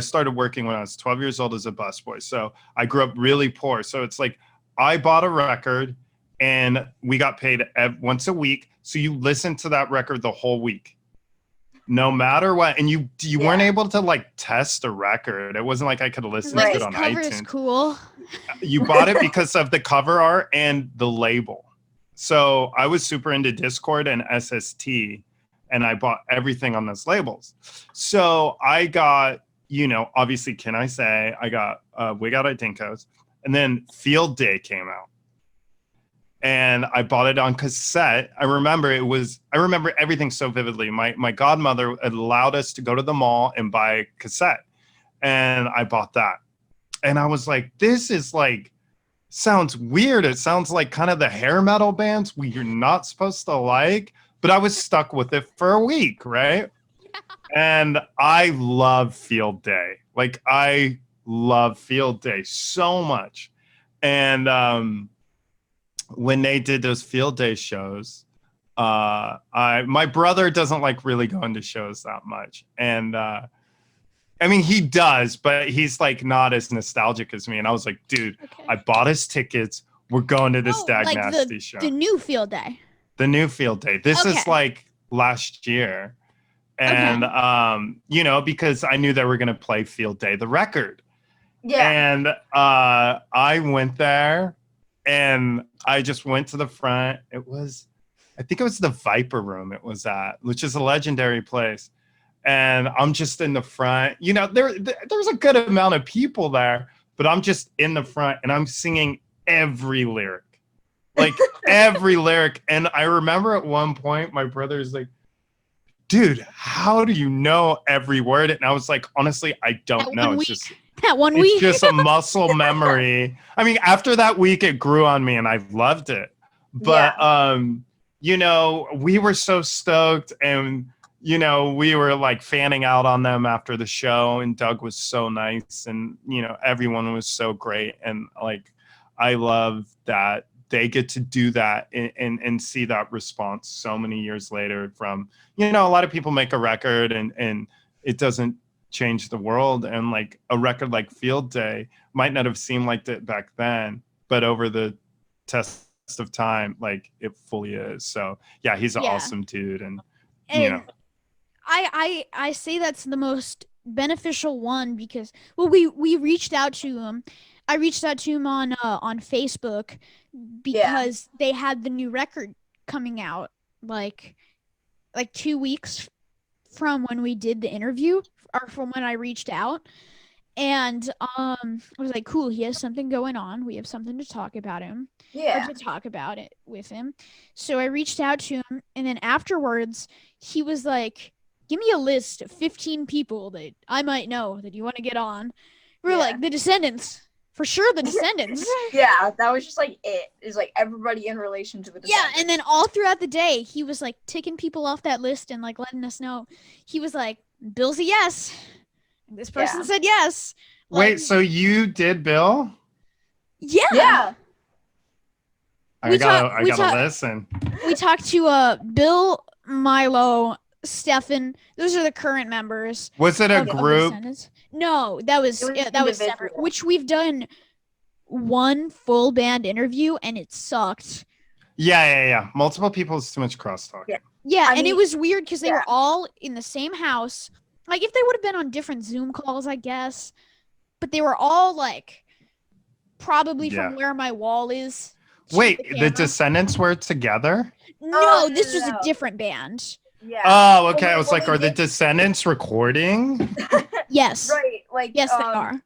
started working when I was 12 years old as a busboy. So I grew up really poor. So it's like, I bought a record and we got paid once a week. So you listened to that record the whole week, no matter what. And you weren't able to like test a record. It wasn't like I could listen to it on cover iTunes. Is cool. You bought it because of the cover art and the label. So I was super into Discord and SST. and I bought everything on those labels. So I got, obviously, can I say, I got Wig Out at Dinko's, and then Field Day came out. And I bought it on cassette. I remember everything so vividly. My godmother allowed us to go to the mall and buy a cassette. And I bought that. And I was like, this is like, sounds weird. It sounds like kind of the hair metal bands you're not supposed to like. But I was stuck with it for a week, right? And I love Field Day. Like, I love Field Day so much. And when they did those Field Day shows, my brother doesn't like really going to shows that much. And I mean, he does, but he's like not as nostalgic as me. And I was like, dude, Okay. I bought us tickets. We're going to this Dag like Nasty show. The new Field Day. The new Field Day. This is Okay. like last year. And, because I knew they were going to play Field Day, the record. Yeah. And I went there and I just went to the front. I think it was the Viper Room it was at, which is a legendary place. And I'm just in the front. There's a good amount of people there, but I'm just in the front and I'm singing every lyric. Like every lyric. And I remember at one point, my brother's like, dude, how do you know every word? And I was like, honestly, I don't know. It's just a muscle memory. I mean, after that week, it grew on me and I loved it. But, we were so stoked and, we were like fanning out on them after the show, and Doug was so nice and, everyone was so great. And like, I love that they get to do that and see that response so many years later from, a lot of people make a record and it doesn't change the world. And like a record like Field Day might not have seemed like that back then, but over the test of time, like it fully is. So yeah, he's an awesome dude. And I say that's the most beneficial one because, well, we reached out to him. I reached out to him on Facebook because they had the new record coming out like 2 weeks from when we did the interview, or from when I reached out. And I was like, cool, he has something going on. We have something to talk about him. Yeah. Or to talk about it with him. So I reached out to him, and then afterwards he was like, give me a list of 15 people that I might know that you want to get on. We're like, the Descendants. For sure, the Descendants. Yeah, that was just like it. Is like everybody in relation to the Descendants. Yeah, and then all throughout the day, he was like ticking people off that list and like letting us know. He was like, Bill's a yes. This person said yes. Like, wait, so you did Bill? Yeah. Yeah. I gotta listen. We talked to Bill, Milo, Stefan. Those are the current members. Was it a group? No, that was separate. Which we've done one full band interview and it sucked. Yeah. Multiple people is too much crosstalk. Yeah, I mean, it was weird because they were all in the same house. Like if they would have been on different Zoom calls, I guess. But they were all like probably from where my wall is. Wait, the Descendants were together? No, this was a different band. Yeah. Oh, okay. I was like, are the Descendants recording? Yes. Right. Like yes, they are.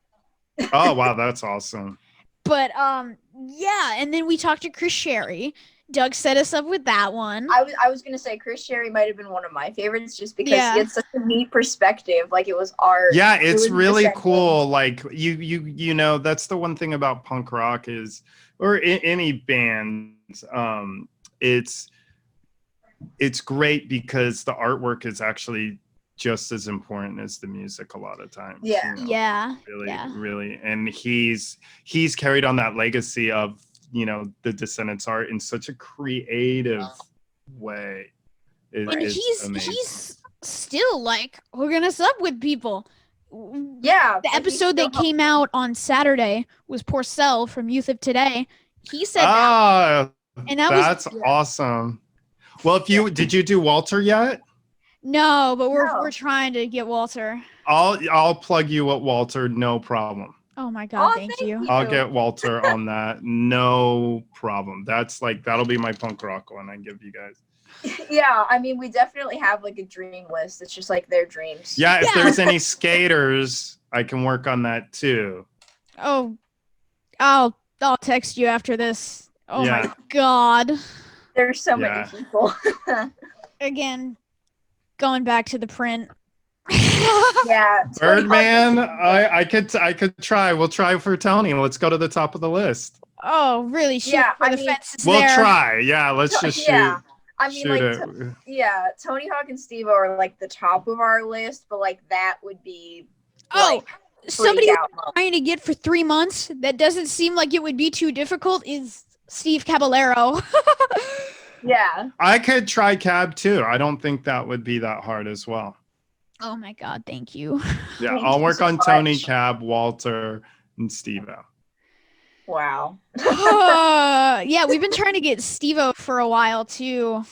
Oh wow, that's awesome. But yeah, and then we talked to Chris Sherry. Doug set us up with that one. I was gonna say Chris Sherry might have been one of my favorites just because he had such a neat perspective. Like it was art. Yeah, it's really cool. Like you know, that's the one thing about punk rock is, or any band, it's great because the artwork is actually just as important as the music a lot of times. Yeah. You know? Yeah. Really. And he's carried on that legacy of, you know, the Descendants art in such a creative way. And he's still like hooking us up with people. Yeah. The episode that came out on Saturday was Porcel from Youth of Today. He said that. And that's awesome. Well, did you do Walter yet? No, but we're trying to get Walter. I'll plug you at Walter, no problem. Oh my God, thank you. I'll get Walter on that, no problem. That'll be my punk rock one I give you guys. Yeah, I mean, we definitely have like a dream list. It's just like their dreams. Yeah, if Yeah. there's any skaters, I can work on that too. Oh, I'll text you after this. Oh Yeah. my God. There's so Yeah. many people. Again, going back to the print. Yeah. Birdman, I could try. We'll try for Tony. Let's go to the top of the list. Oh, really? Shoot Yeah, for I the mean, fences We'll there. try. Yeah, let's just shoot. Yeah. I mean, shoot like, it. yeah, Tony Hawk and Steve are like the top of our list, but like that would be. Oh, Like, somebody freak out mode. trying to get for 3 months that doesn't seem like it would be too difficult is Steve Caballero. Yeah. I could try cab too. I don't think that would be that hard as well. Oh my God, thank you. Yeah, Thank I'll you work so on Tony, much. Cab, Walter, and Steve-O. Wow. Yeah, we've been trying to get Steve-O for a while too.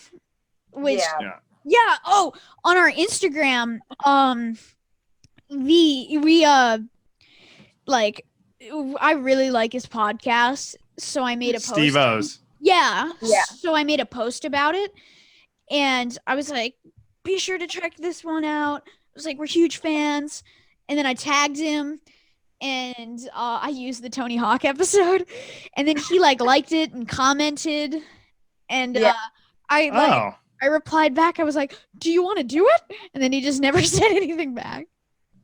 Which Yeah. yeah, oh, on our Instagram, we like I really like his podcast, so I made a post. Steve-O's. Yeah. Yeah. So I made a post about it, and I was like, be sure to check this one out. I was like, we're huge fans. And then I tagged him, and I used the Tony Hawk episode, and then he like liked it and commented, and Yeah. I replied back. I was like, do you want to do it? And then he just never said anything back.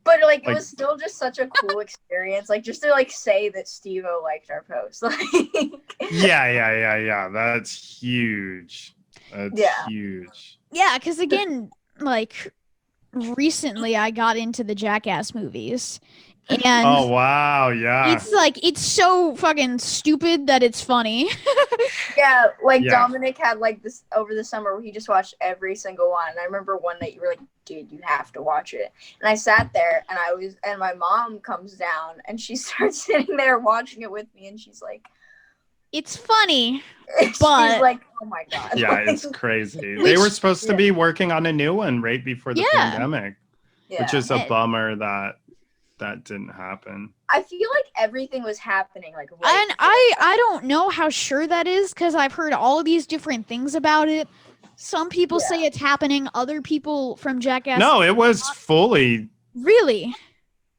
But like it Like- was still just such a cool experience. Like just to like say that Steve-O liked our post. Like Yeah. That's huge. That's Yeah. huge. Yeah, because again, like recently I got into the Jackass movies, and Oh wow, yeah. it's like it's so fucking stupid that it's funny. yeah, like Yeah. Dominic had like this over the summer where he just watched every single one. And I remember one night you were like, dude, you have to watch it. And I sat there and my mom comes down and she starts sitting there watching it with me and she's like It's funny. she's But- like, oh my God. Yeah, Like, it's crazy. Which- They were supposed to Yeah. be working on a new one right before the Yeah. pandemic, yeah. which is a And- bummer that didn't happen. I feel like everything was happening like right And I don't know how sure that is, because I've heard all these different things about it. Some people Yeah. say it's happening. Other people from Jackass. No, it was fully. Really?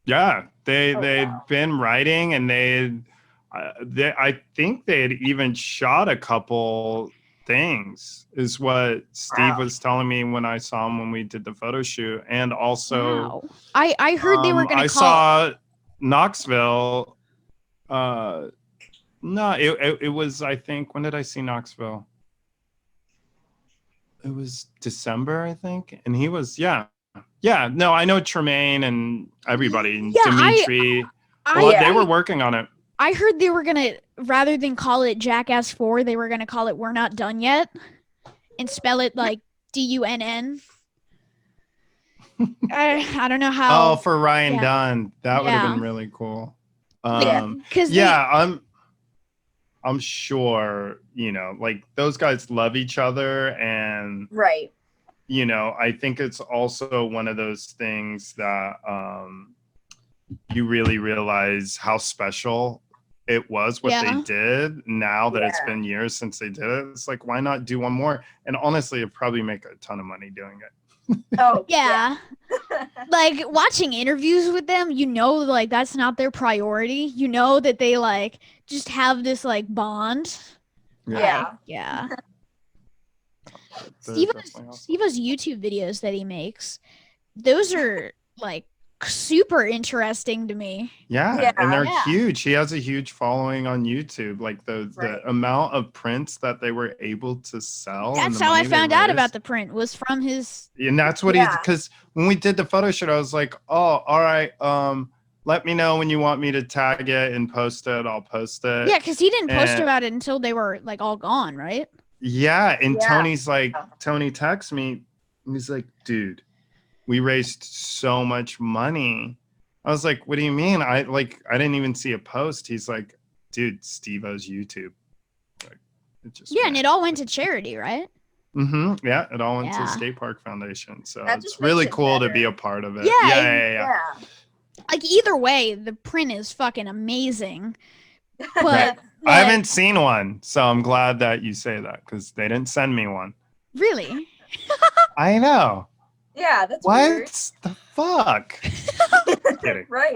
Yeah, they'd wow. been writing, and I think they had even shot a couple things, is what Steve Wow. was telling me when I saw him when we did the photo shoot, and also Wow. I heard they were gonna I call. saw Knoxville. No, it was, I think, when did I see Knoxville? It was December, I think, and he was yeah. No, I know Tremaine and everybody, and Yeah, Dimitri. I They were working on it. I heard they were gonna, rather than call it Jackass 4, they were gonna call it We're Not Done Yet, and spell it like DUNN. I don't know how. Oh, for Ryan yeah. Dunn, that would have Yeah. been really cool. Yeah. Because Yeah, I'm sure, like those guys love each other, and right. I think it's also one of those things that you really realize how special it was what Yeah. they did. Now that it's Yeah. been years since they did it, it's like, why not do one more? And honestly, it'd probably make a ton of money doing it. Oh yeah. Like watching interviews with them, like that's not their priority. That they like just have this like bond. Yeah. Yeah. They're Steve's definitely awesome. Steve's YouTube videos that he makes, those are like super interesting to me. Yeah, and they're Yeah. huge. He has a huge following on YouTube. Like the Right. amount of prints that they were able to sell. and That's the how I money they found out raised. about the print, was from his. And that's what Yeah. because when we did the photo shoot, I was like, oh, all right, let me know when you want me to tag it and post it. I'll post it. Yeah, because he didn't post and- about it until they were like all gone, right? Yeah, and Yeah. Tony's like, Tony texts me, and he's like, dude, we raised so much money. I was like, what do you mean? I didn't even see a post. He's like, dude, Steve-O's YouTube. Like, it just Yeah, and it all went to charity, right? Yeah, it all went to Yeah. State Park Foundation. So That it's just really makes it cool to better. be a part of it. Yeah, Yeah. Like either way, the print is fucking amazing. But Right. I like, haven't seen one, so I'm glad that you say that, because they didn't send me one. Really? I know. Yeah, that's weird. What the fuck? Kidding. Right.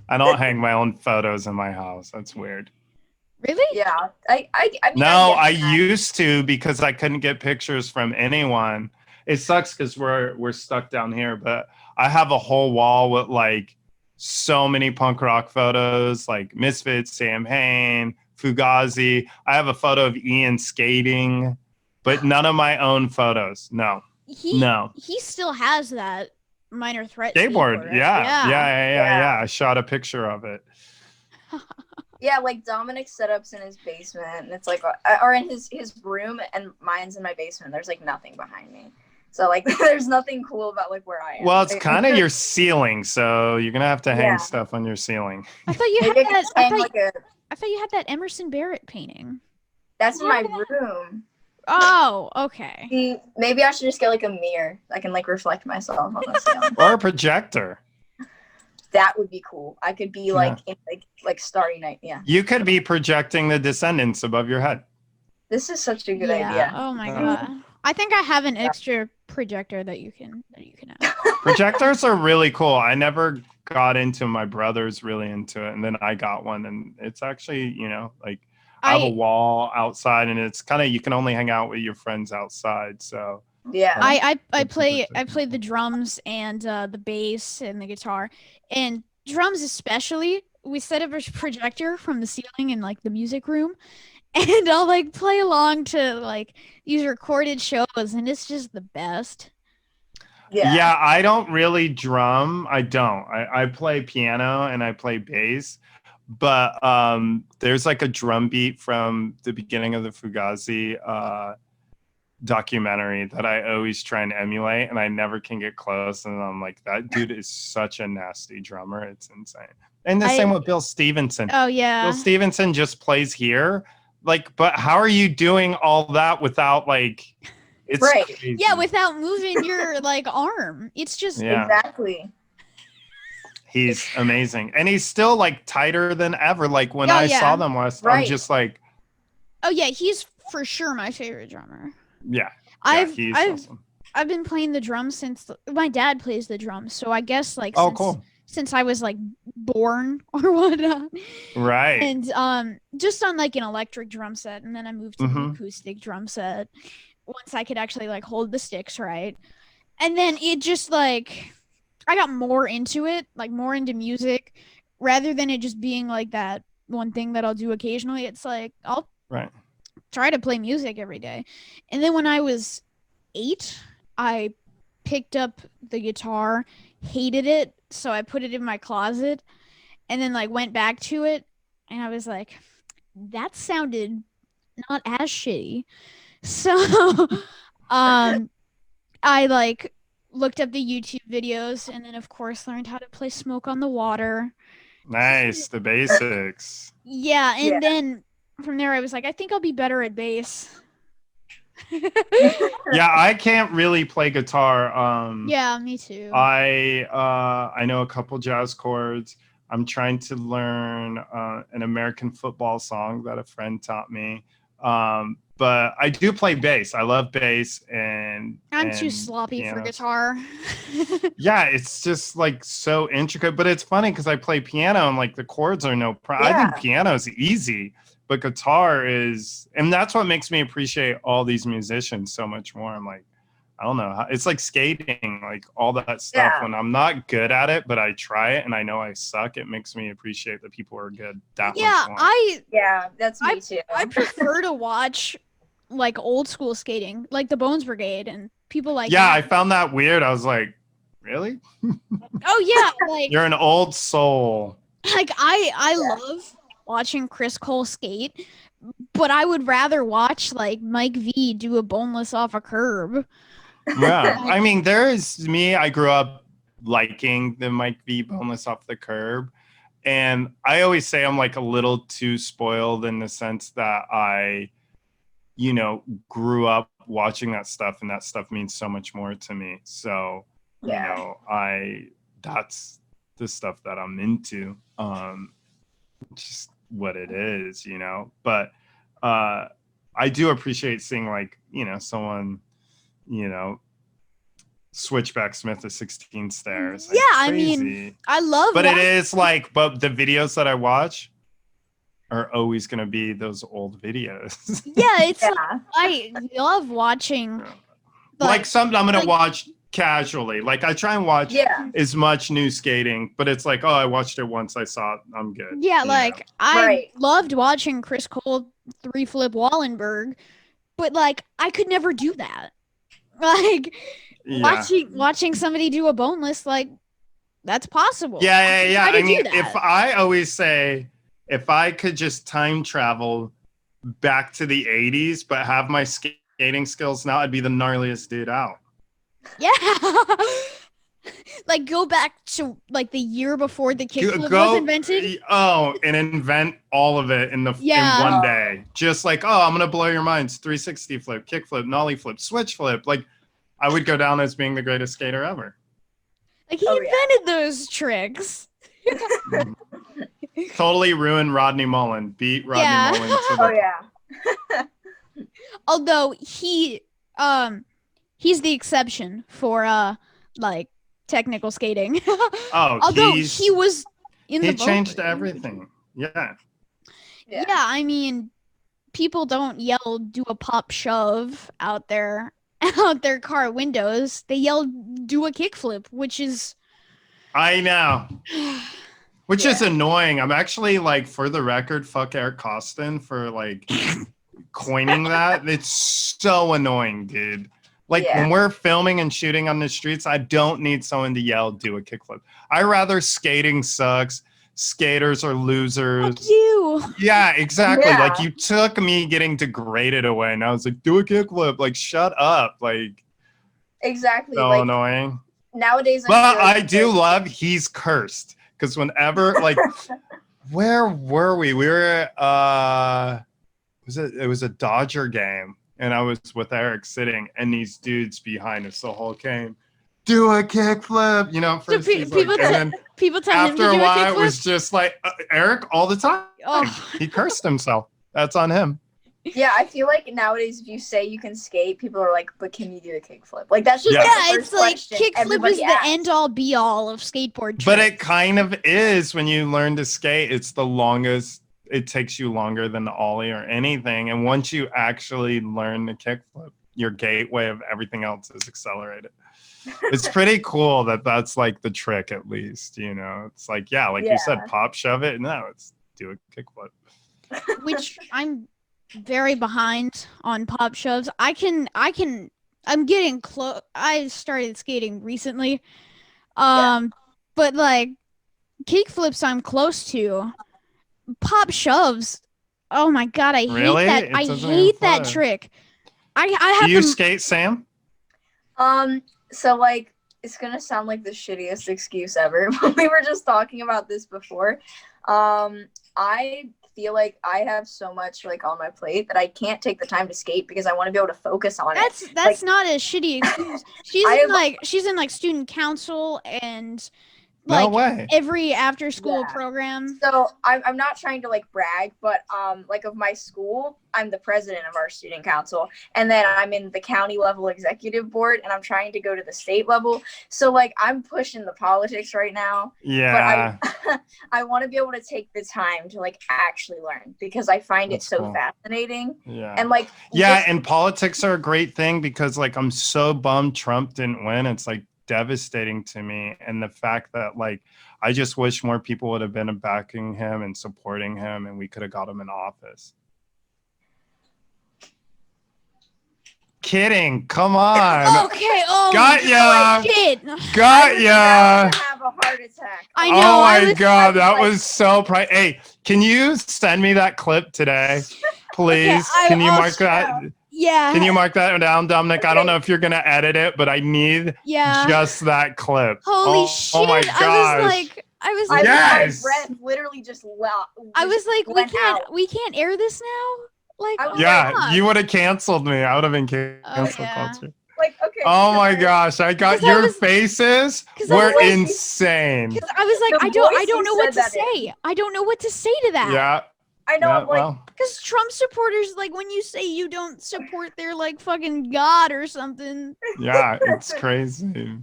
I don't hang my own photos in my house. That's weird. Really? Yeah. I mean, I No, get I that. used to because I couldn't get pictures from anyone. It sucks because we're stuck down here, but I have a whole wall with like so many punk rock photos, like Misfits, Sam Hain, Fugazi. I have a photo of Ian skating, but none of my own photos. No, He no. he still has that Minor Threat Skateboard. skateboard, right? Yeah, yeah, Yeah. yeah, yeah, Yeah. yeah. I shot a picture of it. Yeah, like Dominic's setup's in his basement, and it's like, or in his room, and mine's in my basement. There's like nothing behind me, so like, there's nothing cool about like where I am. Well, it's Like, kind of your ceiling, so you're gonna have to hang Yeah. stuff on your ceiling. I thought you had maybe I could that. just hang like a. I thought you had that Emerson Barrett painting. That's in my room. Oh, okay. See, maybe I should just get like a mirror. I can like reflect myself on the ceiling. Or a projector. That would be cool. I could be like in like Starry Night. Yeah. You could be projecting the Descendants above your head. This is such a good Yeah. idea. Oh my Yeah. god. I think I have an extra projector that you can have. Projectors are really cool. I never got into my brother's really into it, and then I got one, and it's actually, like I have a wall outside, and it's kind of you can only hang out with your friends outside. So Yeah. I play the drums and the bass and the guitar, and drums especially. We set up a projector from the ceiling in like the music room, and I'll like play along to like these recorded shows, and it's just the best. Yeah, I don't really drum. I don't. I play piano and I play bass, but there's like a drum beat from the beginning of the Fugazi documentary that I always try and emulate, and I never can get close. And I'm like, that dude is such a nasty drummer. It's insane. And the same with Bill Stevenson. Oh yeah. Bill Stevenson just plays here. Like, but how are you doing all that without like it's Right. crazy. Yeah, without moving your like arm. It's just Exactly. He's amazing. And he's still like tighter than ever. Like when I saw them last, I'm just like, oh yeah, he's for sure my favorite drummer. Yeah. I've awesome. I've been playing the drums since my dad plays the drums, so I guess like since I was like born or whatnot. Right. And just on like an electric drum set, and then I moved to the acoustic drum set once I could actually like hold the sticks right. And then it just like I got more into it, like more into music, rather than it just being like that one thing that I'll do occasionally. It's like I'll try to play music every day. And then when I was 8, I picked up the guitar, hated it, so I put it in my closet, and then like went back to it, and I was like, that sounded not as shitty. So I like looked up the YouTube videos, and then of course learned how to play Smoke on the Water. Nice, the basics. Yeah, and then from there I was like, I think I'll be better at bass. Yeah, I can't really play guitar. Yeah, me too. I know a couple jazz chords. I'm trying to learn an American football song that a friend taught me. But I do play bass. I love bass, and I'm too sloppy for guitar. Yeah, it's just like so intricate. But it's funny because I play piano and like the chords are no problem. I think piano is easy, but guitar is, and that's what makes me appreciate all these musicians so much more. I'm like, I don't know. It's like skating, like all that stuff. When I'm not good at it, but I try it and I know I suck, it makes me appreciate the people who are good that much more. That's me too. I prefer to watch like old school skating, like the Bones Brigade and people like that. I found that weird. I was like, really? Oh yeah, like you're an old soul. Like I love watching Chris Cole skate, but I would rather watch like Mike V do a boneless off a curb. Yeah, I mean, I grew up liking the Mike V boneless off the curb, and I always say I'm like a little too spoiled in the sense that I, grew up watching that stuff, and that stuff means so much more to me. So, that's the stuff that I'm into. Just what it is, but I do appreciate seeing like, someone, switchback Smith a 16 stairs. Yeah, Like, I crazy. mean, I love But it watching. is like, but the videos that I watch are always going to be those old videos. Yeah, it's Yeah. like, I love watching. Like some I'm going like- to watch casually. Like I try and watch Yeah. as much new skating, but it's like, oh, I watched it once, I saw it, I'm good. Yeah, you like know? I Right. loved watching Chris Cole 3-flip Wallenberg, but like I could never do that. Like Yeah. watching somebody do a boneless, like that's possible. Yeah. Try to I mean, do if that. I always say, if I could just time travel back to the 80s, but have my skating skills now, I'd be the gnarliest dude out. Yeah. Like go back to like the year before the kickflip Go- was invented. Oh, and invent all of it in Yeah. in one day. Just like, oh, I'm gonna blow your minds. 360 flip, kick flip, nollie flip, switch flip. Like, I would go down as being the greatest skater ever. Like he Oh, yeah. invented those tricks. Totally ruined Rodney Mullen. Beat Rodney Yeah. Mullen to Oh the yeah. Although he's the exception for like technical skating. Oh, Although he was in the he boat changed race. everything. Yeah. Yeah, I mean, people don't yell "do a pop shove" out their car windows. They yell "do a kickflip," which is I know. Which is annoying. I'm actually like, for the record, fuck Eric Costin for like coining that. It's so annoying, dude. Like when we're filming and shooting on the streets, I don't need someone to yell, do a kickflip. I rather skating sucks. Skaters are losers. fuck you. Yeah, exactly. Yeah. Like you took me getting degraded away and I was like, do a kickflip. Like, shut up. Like, Exactly. so like annoying. nowadays. But I do love he's cursed. Because whenever, like, where were we? We were it was a Dodger game, and I was with Eric sitting, and these dudes behind us the whole game, do a kickflip, First he's like, and then People tell him to after do a while, a it was kickflip. just like Eric all the time. Oh. He cursed himself. That's on him. Yeah, I feel like nowadays if you say you can skate, people are like, "But can you do a kickflip?" Like that's just Yeah. like the Yeah, first it's like question kickflip everybody is the asks. end all be all of skateboard tricks. But it kind of is when you learn to skate. It's the longest. It takes you longer than the ollie or anything. And once you actually learn the kickflip, your gateway of everything else is accelerated. It's pretty cool that that's like the trick, at least. It's like, yeah, like you said, pop shove it. No, it's do a kickflip. Which I'm very behind on pop shoves. I'm getting close. I started skating recently. But like kick flips I'm close to. Pop shoves. Oh my god, I Really? hate that. It I doesn't hate even that play. trick. I have Do you to- skate, Sam? So like it's gonna sound like the shittiest excuse ever, but we were just talking about this before. I feel like I have so much like on my plate that I can't take the time to skate because I want to be able to focus on it. That's not a shitty excuse. She's in like student council and No like way. every after school Yeah. program. So I'm not trying to like brag, but like of my school, I'm the president of our student council, and then I'm in the county level executive board, and I'm trying to go to the state level. So like I'm pushing the politics right now, Yeah. but I want to be able to take the time to like actually learn because I find That's it so cool. fascinating. Yeah. And like Yeah, just- and politics are a great thing because like I'm so bummed Trump didn't win. It's like devastating to me. And the fact that like I just wish more people would have been backing him and supporting him and we could have got him in office. Kidding. Come on. Okay. Oh, Got ya. shit. Got ya. to have a heart attack. I know. Oh I my was- god, that like- was so Hey, can you send me that clip today? Please. Okay, Can you I'll mark that? Yeah. Can you mark that down, Dominic? I don't know if you're gonna edit it, but I need Yeah. just that clip. Holy oh, shit! Oh my gosh. I was I like, Yes. my breath literally just I was like, went out. we can't air this now. Like, I oh was- my Yeah, God. you would have canceled me. I would have been canceled yeah. culture. like okay. Oh my so- gosh, I got 'Cause I your was- faces 'cause I were was- insane. Because I was like, The I don't voice know you what to said that in. say. I don't know what to say to that. Yeah. I know. Yeah, I'm like, well, Because Trump supporters, like, when you say you don't support their, like, fucking God or something. yeah, it's crazy.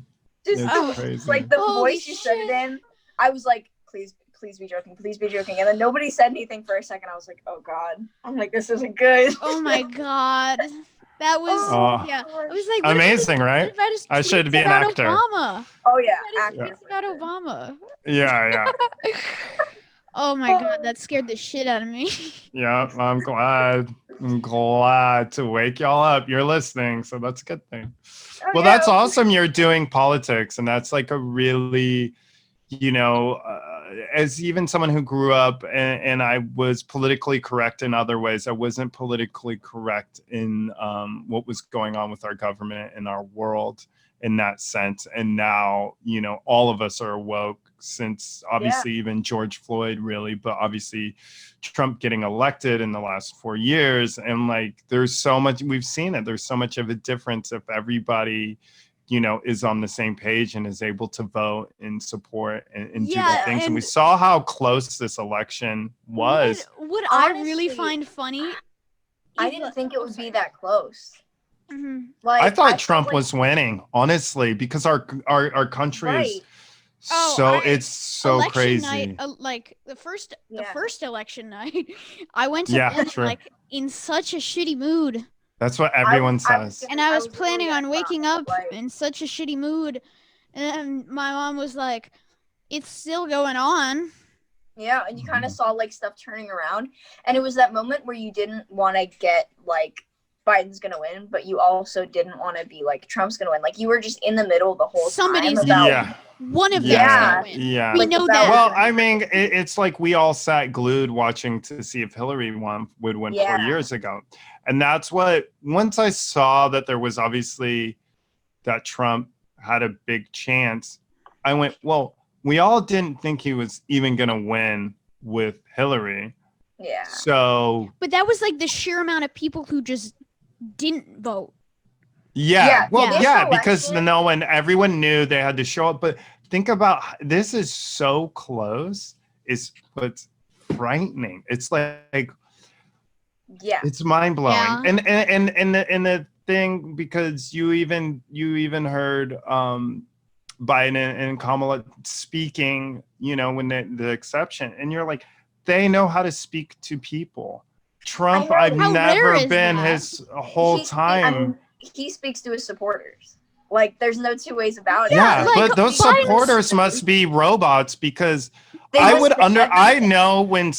just It's Oh, crazy. like the holy voice you said it shit. in. I was like, please be joking, please be joking. And then nobody said anything for a second. I was like, oh God. I'm like, this isn't good. Oh my God. That was, Oh, yeah. I was like, amazing, what right? if I just I tweets should be an about actor. Obama? Oh yeah, What if I just Yeah. tweets about Obama? Yeah, Oh my God, that scared the shit out of me. yeah. I'm glad. I'm glad to wake y'all up. You're listening, so that's a good thing. Oh, Well, yeah. that's awesome. You're doing politics, and that's like a really, as even someone who grew up and I was politically correct in other ways, I wasn't politically correct in what was going on with our government and our world in that sense. And now, all of us are woke since obviously even George Floyd really, but obviously Trump getting elected in the last 4 years. And like, there's so much, we've seen it. There's so much of a difference if everybody, is on the same page and is able to vote and support and do the things. And we saw how close this election was. What I really Honestly, find funny. I didn't think it would be that close. Mhm. Like I thought felt Trump like- was winning, honestly, because our country is Right. it's so election crazy. night, like the first election night, I went to Yeah, bed true. like in such a shitty mood, That's what everyone says. and I was really planning on that waking calm, up like- in such a shitty mood, and then my mom was like, "It's still going on." Yeah, and you kind of saw like stuff turning around, and it was that moment where you didn't want to get like Biden's gonna win, but you also didn't want to be like Trump's gonna win. Like you were just in the middle the whole Somebody's time. About, Yeah. One of them's Yeah, gonna win. yeah. We Like, know the that. ballot- Well, I mean, it's like we all sat glued watching to see if Hillary would win 4 Yeah. years ago. And that's what, once I saw that there was obviously that Trump had a big chance, I went, well, we all didn't think he was even going to win with Hillary. yeah. So, But that was like the sheer amount of people who just didn't vote. yeah. Well, Yeah. yeah, This because election- everyone knew they had to show up. But think about, this is so close, is what's frightening. It's like Yeah. it's mind blowing. Yeah. And the thing, because you even heard Biden and Kamala speaking, when the exception, and you're like, they know how to speak to people. Trump, I I've know. How rare never is been that? his whole time. I mean, he speaks to his supporters. Like, there's no two ways about it. Yeah, like, but those Biden's- supporters must be robots, because They I listen would to I everything. know when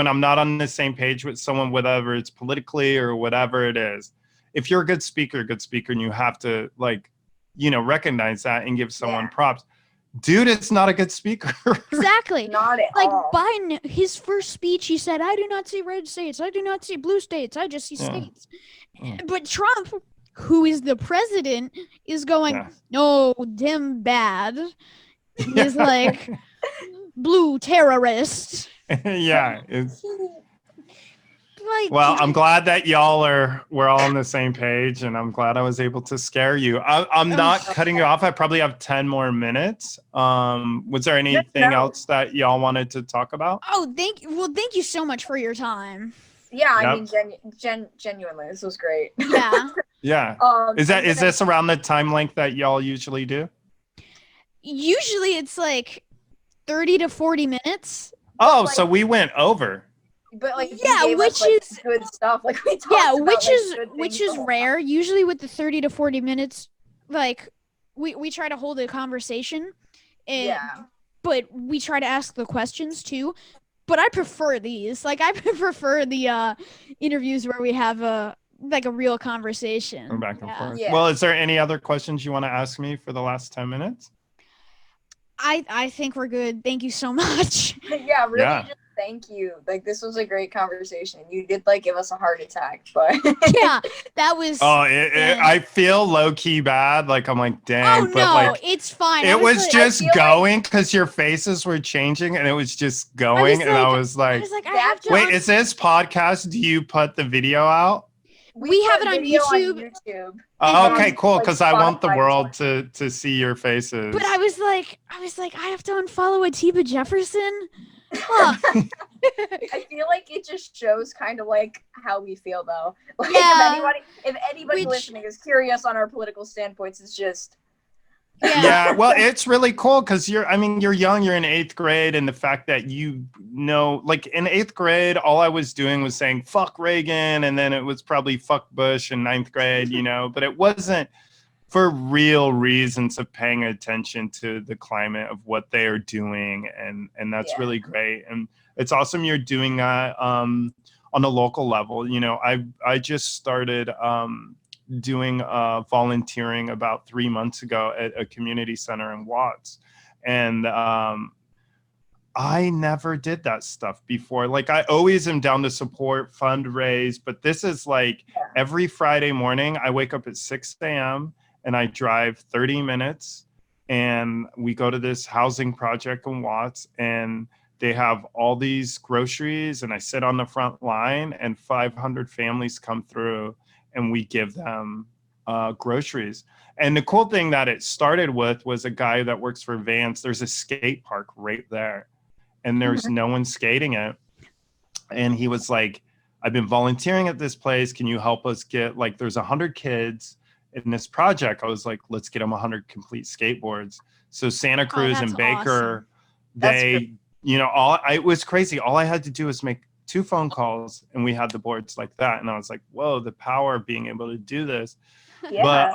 I'm not on the same page with someone, whatever it's politically or whatever it is. If you're a good speaker, and you have to recognize that and give someone Yeah. props. Dude, it's not a good speaker. Exactly. Not at Like all. Biden, his first speech, he said, "I do not see red states. I do not see blue states. I just see Yeah. states." Mm. But Trump, who is the president, is going, Yeah. "No, them bad." He's like, "Blue terrorist." Yeah. It's, Like, well, I'm glad that we're all on the same page, and I'm glad I was able to scare you. I'm not cutting you off. I probably have 10 more minutes. Was there anything else that y'all wanted to talk about? oh, thank you so much for your time. Yeah, I Yep. mean, genuinely, this was great. Yeah. Yeah. Is this around the time length that y'all usually do? Usually it's like 30 to 40 minutes. Oh, like- so we went over. But like, you Yeah, gave which us, like, is- good stuff. Like we talked Yeah, about, which like, is good which things is the whole rare. Usually with the 30 to 40 minutes, like we try to hold a conversation, and, Yeah. but we try to ask the questions too. But I prefer these. Like I prefer the interviews where we have a real conversation. Go back and Yeah. forth. Yeah. Well, is there any other questions you want to ask me for the last 10 minutes? I think we're good. Thank you so much. Yeah, really. Yeah. Just thank you. Like this was a great conversation. You did like give us a heart attack, but Yeah, that was. Oh, yeah. I feel low key bad. Like I'm like, dang, Oh but no, like it's fine. I it was like- just feel like- going because your faces were changing and it was just going, and I like- was I like, was like, I That- have to. wait, is this podcast? Do you put the video out? We have put it on video YouTube. YouTube. Oh, And okay, on, cool. like, Because I want the Spotify world as well. to see your faces. But I was like, I have to unfollow Atiba Jefferson. Huh. I feel like it just shows kind of like how we feel though. Like Yeah. if anybody Which, listening is curious on our political standpoints, it's just Yeah, yeah. well, it's really cool because you're young, you're in 8th grade, and the fact that like in 8th grade, all I was doing was saying fuck Reagan, and then it was probably fuck Bush in 9th grade, but it wasn't for real reasons of paying attention to the climate of what they are doing, and that's yeah. really great, and it's awesome you're doing that on a local level. I just started doing volunteering about 3 months ago at a community center in Watts, and I never did that stuff before. Like, I always am down to support, fundraise, but this is like every Friday morning, I wake up at 6 a.m. and I drive 30 minutes and we go to this housing project in Watts, and they have all these groceries, and I sit on the front line and 500 families come through and we give them groceries. And the cool thing that it started with was a guy that works for Vance. There's a skate park right there, and there's no one skating it. And he was like, I've been volunteering at this place. Can you help us get, like, there's 100 kids in this project. I was like, let's get them 100 complete skateboards. So Santa Cruz that's and Baker, That's they, it was crazy. All I had to do was make 2 phone calls and we had the boards like that. And I was like, whoa, the power of being able to do this. yeah. But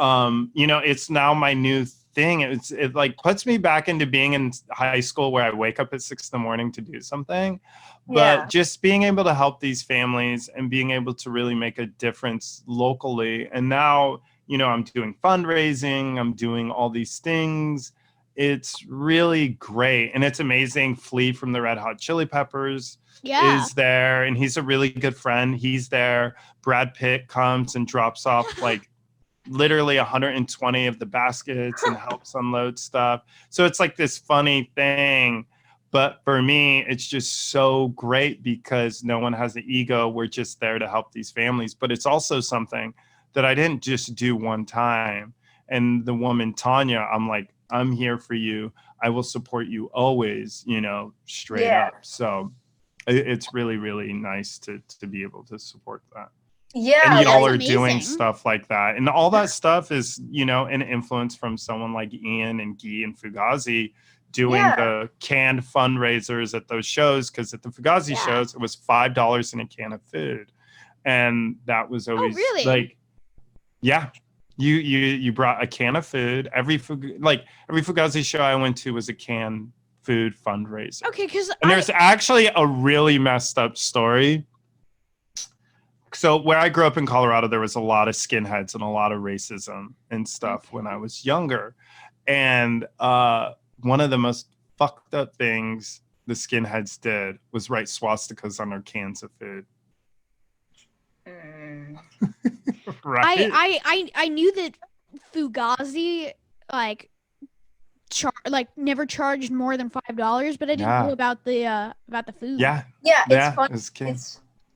it's now my new thing. It like puts me back into being in high school where I wake up at 6 in the morning to do something. But just being able to help these families and being able to really make a difference locally. And now, I'm doing fundraising, I'm doing all these things. It's really great. And it's amazing. Flea from the Red Hot Chili Peppers is there, and he's a really good friend. He's there. Brad Pitt comes and drops off like literally 120 of the baskets and helps unload stuff. So it's like this funny thing. But for me, it's just so great because no one has an ego. We're just there to help these families. But it's also something that I didn't just do one time. And the woman, Tanya, I'm like, I'm here for you. I will support you always, straight up. So it's really, really nice to be able to support that. Yeah, and y'all that's are doing amazing. stuff like that, and all that stuff is an influence from someone like Ian and Guy and Fugazi doing the canned fundraisers at those shows, because at the Fugazi shows it was $5 in a can of food, and that was always really? you brought a can of food. Every Fugazi show I went to was a canned food fundraiser. Okay, because there's actually a really messed up story. So where I grew up in Colorado, there was a lot of skinheads and a lot of racism and stuff when I was younger. And one of the most fucked up things the skinheads did was write swastikas on their cans of food. Right? I knew that Fugazi never charged more than $5, but I didn't know about the food. Yeah, it's funny.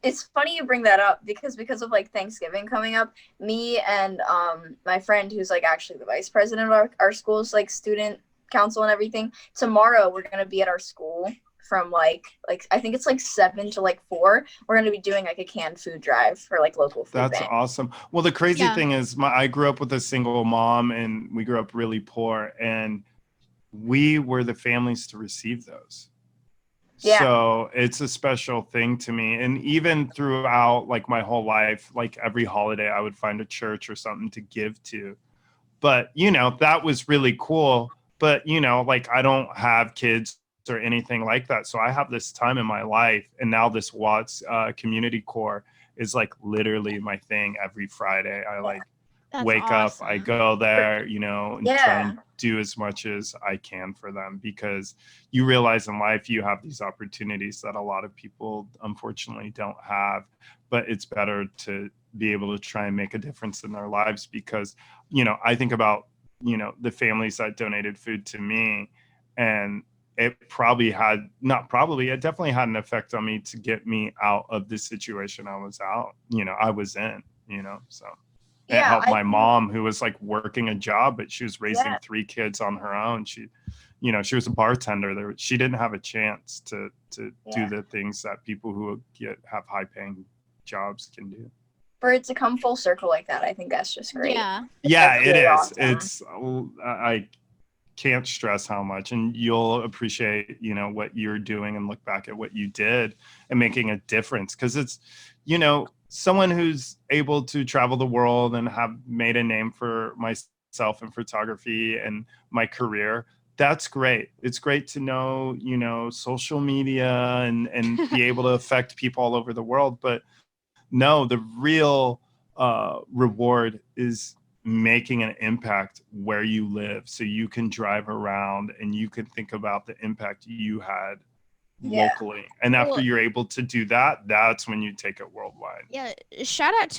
It's funny you bring that up because of like Thanksgiving coming up, me and my friend who's like actually the vice president of our school's like student council and everything, tomorrow we're gonna be at our school from like I think it's like 7 to like 4. We're gonna be doing like a canned food drive for like local food. That's awesome. Well, the crazy thing is I grew up with a single mom, and we grew up really poor, and we were the families to receive those. So it's a special thing to me. And even throughout like my whole life, like every holiday I would find a church or something to give to. But that was really cool. But like I don't have kids or anything like that, so I have this time in my life, and now this Watts community core is like literally my thing. Every Friday I like wake up, I go there, and try and do as much as I can for them, because you realize in life you have these opportunities that a lot of people unfortunately don't have, but it's better to be able to try and make a difference in their lives, because I think about the families that donated food to me, and it definitely had an effect on me to get me out of the situation I was in, so it helped my mom, who was like working a job, but she was raising 3 kids on her own. She was a bartender there. She didn't have a chance to to Yeah. do the things that people who have high paying jobs can do. For it to come full circle like that, I think that's just great. Yeah. Yeah, That's it really is. awesome. It's I can't stress how much, and you'll appreciate, you know, what you're doing and look back at what you did and making a difference, because it's, you know, someone who's able to travel the world and have made a name for myself in photography and my career. That's great. It's great to know, you know, social media and be able to affect people all over the world. But no, the real reward is making an impact where you live, so you can drive around and you can think about the impact you had locally. And after you're able to do that, that's when you take it worldwide. Yeah. Shout out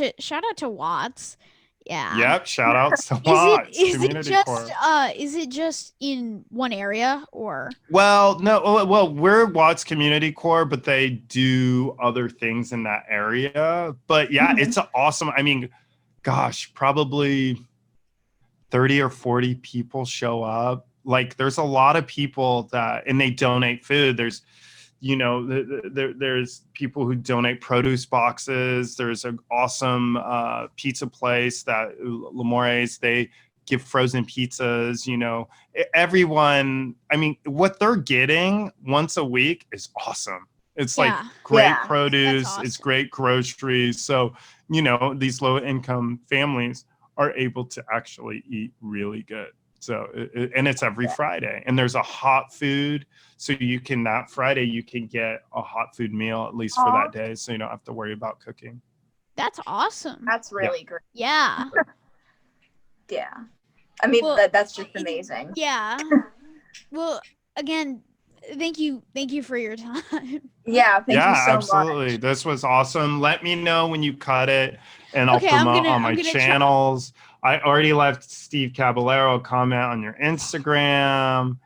to Watts. Yeah. Yep. Shout out to Watts Community Corps. Is it just in one area or? Well, no. Well, we're Watts Community Corps, but they do other things in that area. But yeah, it's awesome. I mean, gosh, probably 30 or 40 people show up. Like, there's a lot of people that, and they donate food. There's, you know, there's people who donate produce boxes. There's an awesome pizza place that L'Amore's, they give frozen pizzas. You know, everyone, I mean, what they're getting once a week is awesome. It's like great produce. Awesome. It's great groceries. So, you know, these low income families are able to actually eat really good. So, and it's every Friday, and there's a hot food. So you can, that Friday, you can get a hot food meal, at least for that day. So you don't have to worry about cooking. That's awesome. That's really great. Yeah. Yeah. I mean, Well, that's just amazing. Yeah. Well, again, thank you for your time. Yeah, thank you so absolutely. much. This was awesome. Let me know when you cut it, and I'll Okay, promote on my I'm gonna channels. I already left Steve Caballero a comment on your Instagram.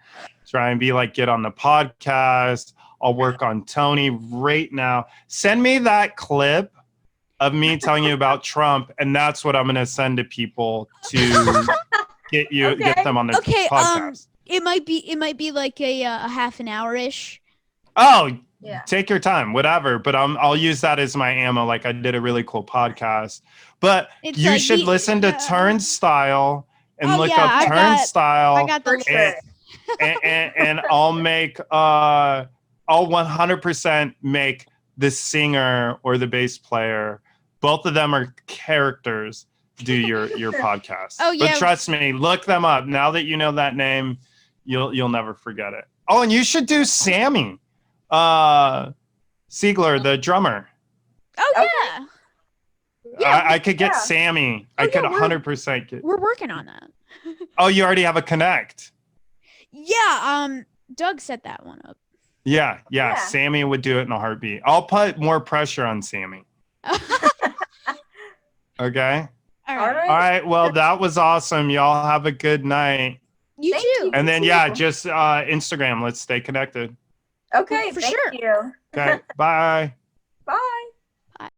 Try and be like, get on the podcast. I'll work on Tony right now. Send me that clip of me telling you about Trump, and that's what I'm going to send to people to get them on the podcast. It might be like a half an hour-ish. Oh, Yeah. Take your time, whatever. But I'll use that as my ammo. Like, I did a really cool podcast. But you should listen to Turnstile and look up Turnstile. I got the list. And I'll make I'll 100% make the singer or the bass player, both of them are characters, do your podcast. Oh yeah. But trust me, look them up. Now that you know that name, you'll never forget it. Oh, and you should do Sammy Siegler, the drummer. Oh yeah. I could get Sammy. I could 100% get. We're working on that. Oh, you already have a connect. Yeah, Doug set that one up. Yeah. Sammy would do it in a heartbeat. I'll put more pressure on Sammy. Okay. All All right. All right. Well, that was awesome. Y'all have a good night. You Thank too. you. And then just Instagram. Let's stay connected. Okay, For thank sure. you. Okay. Bye.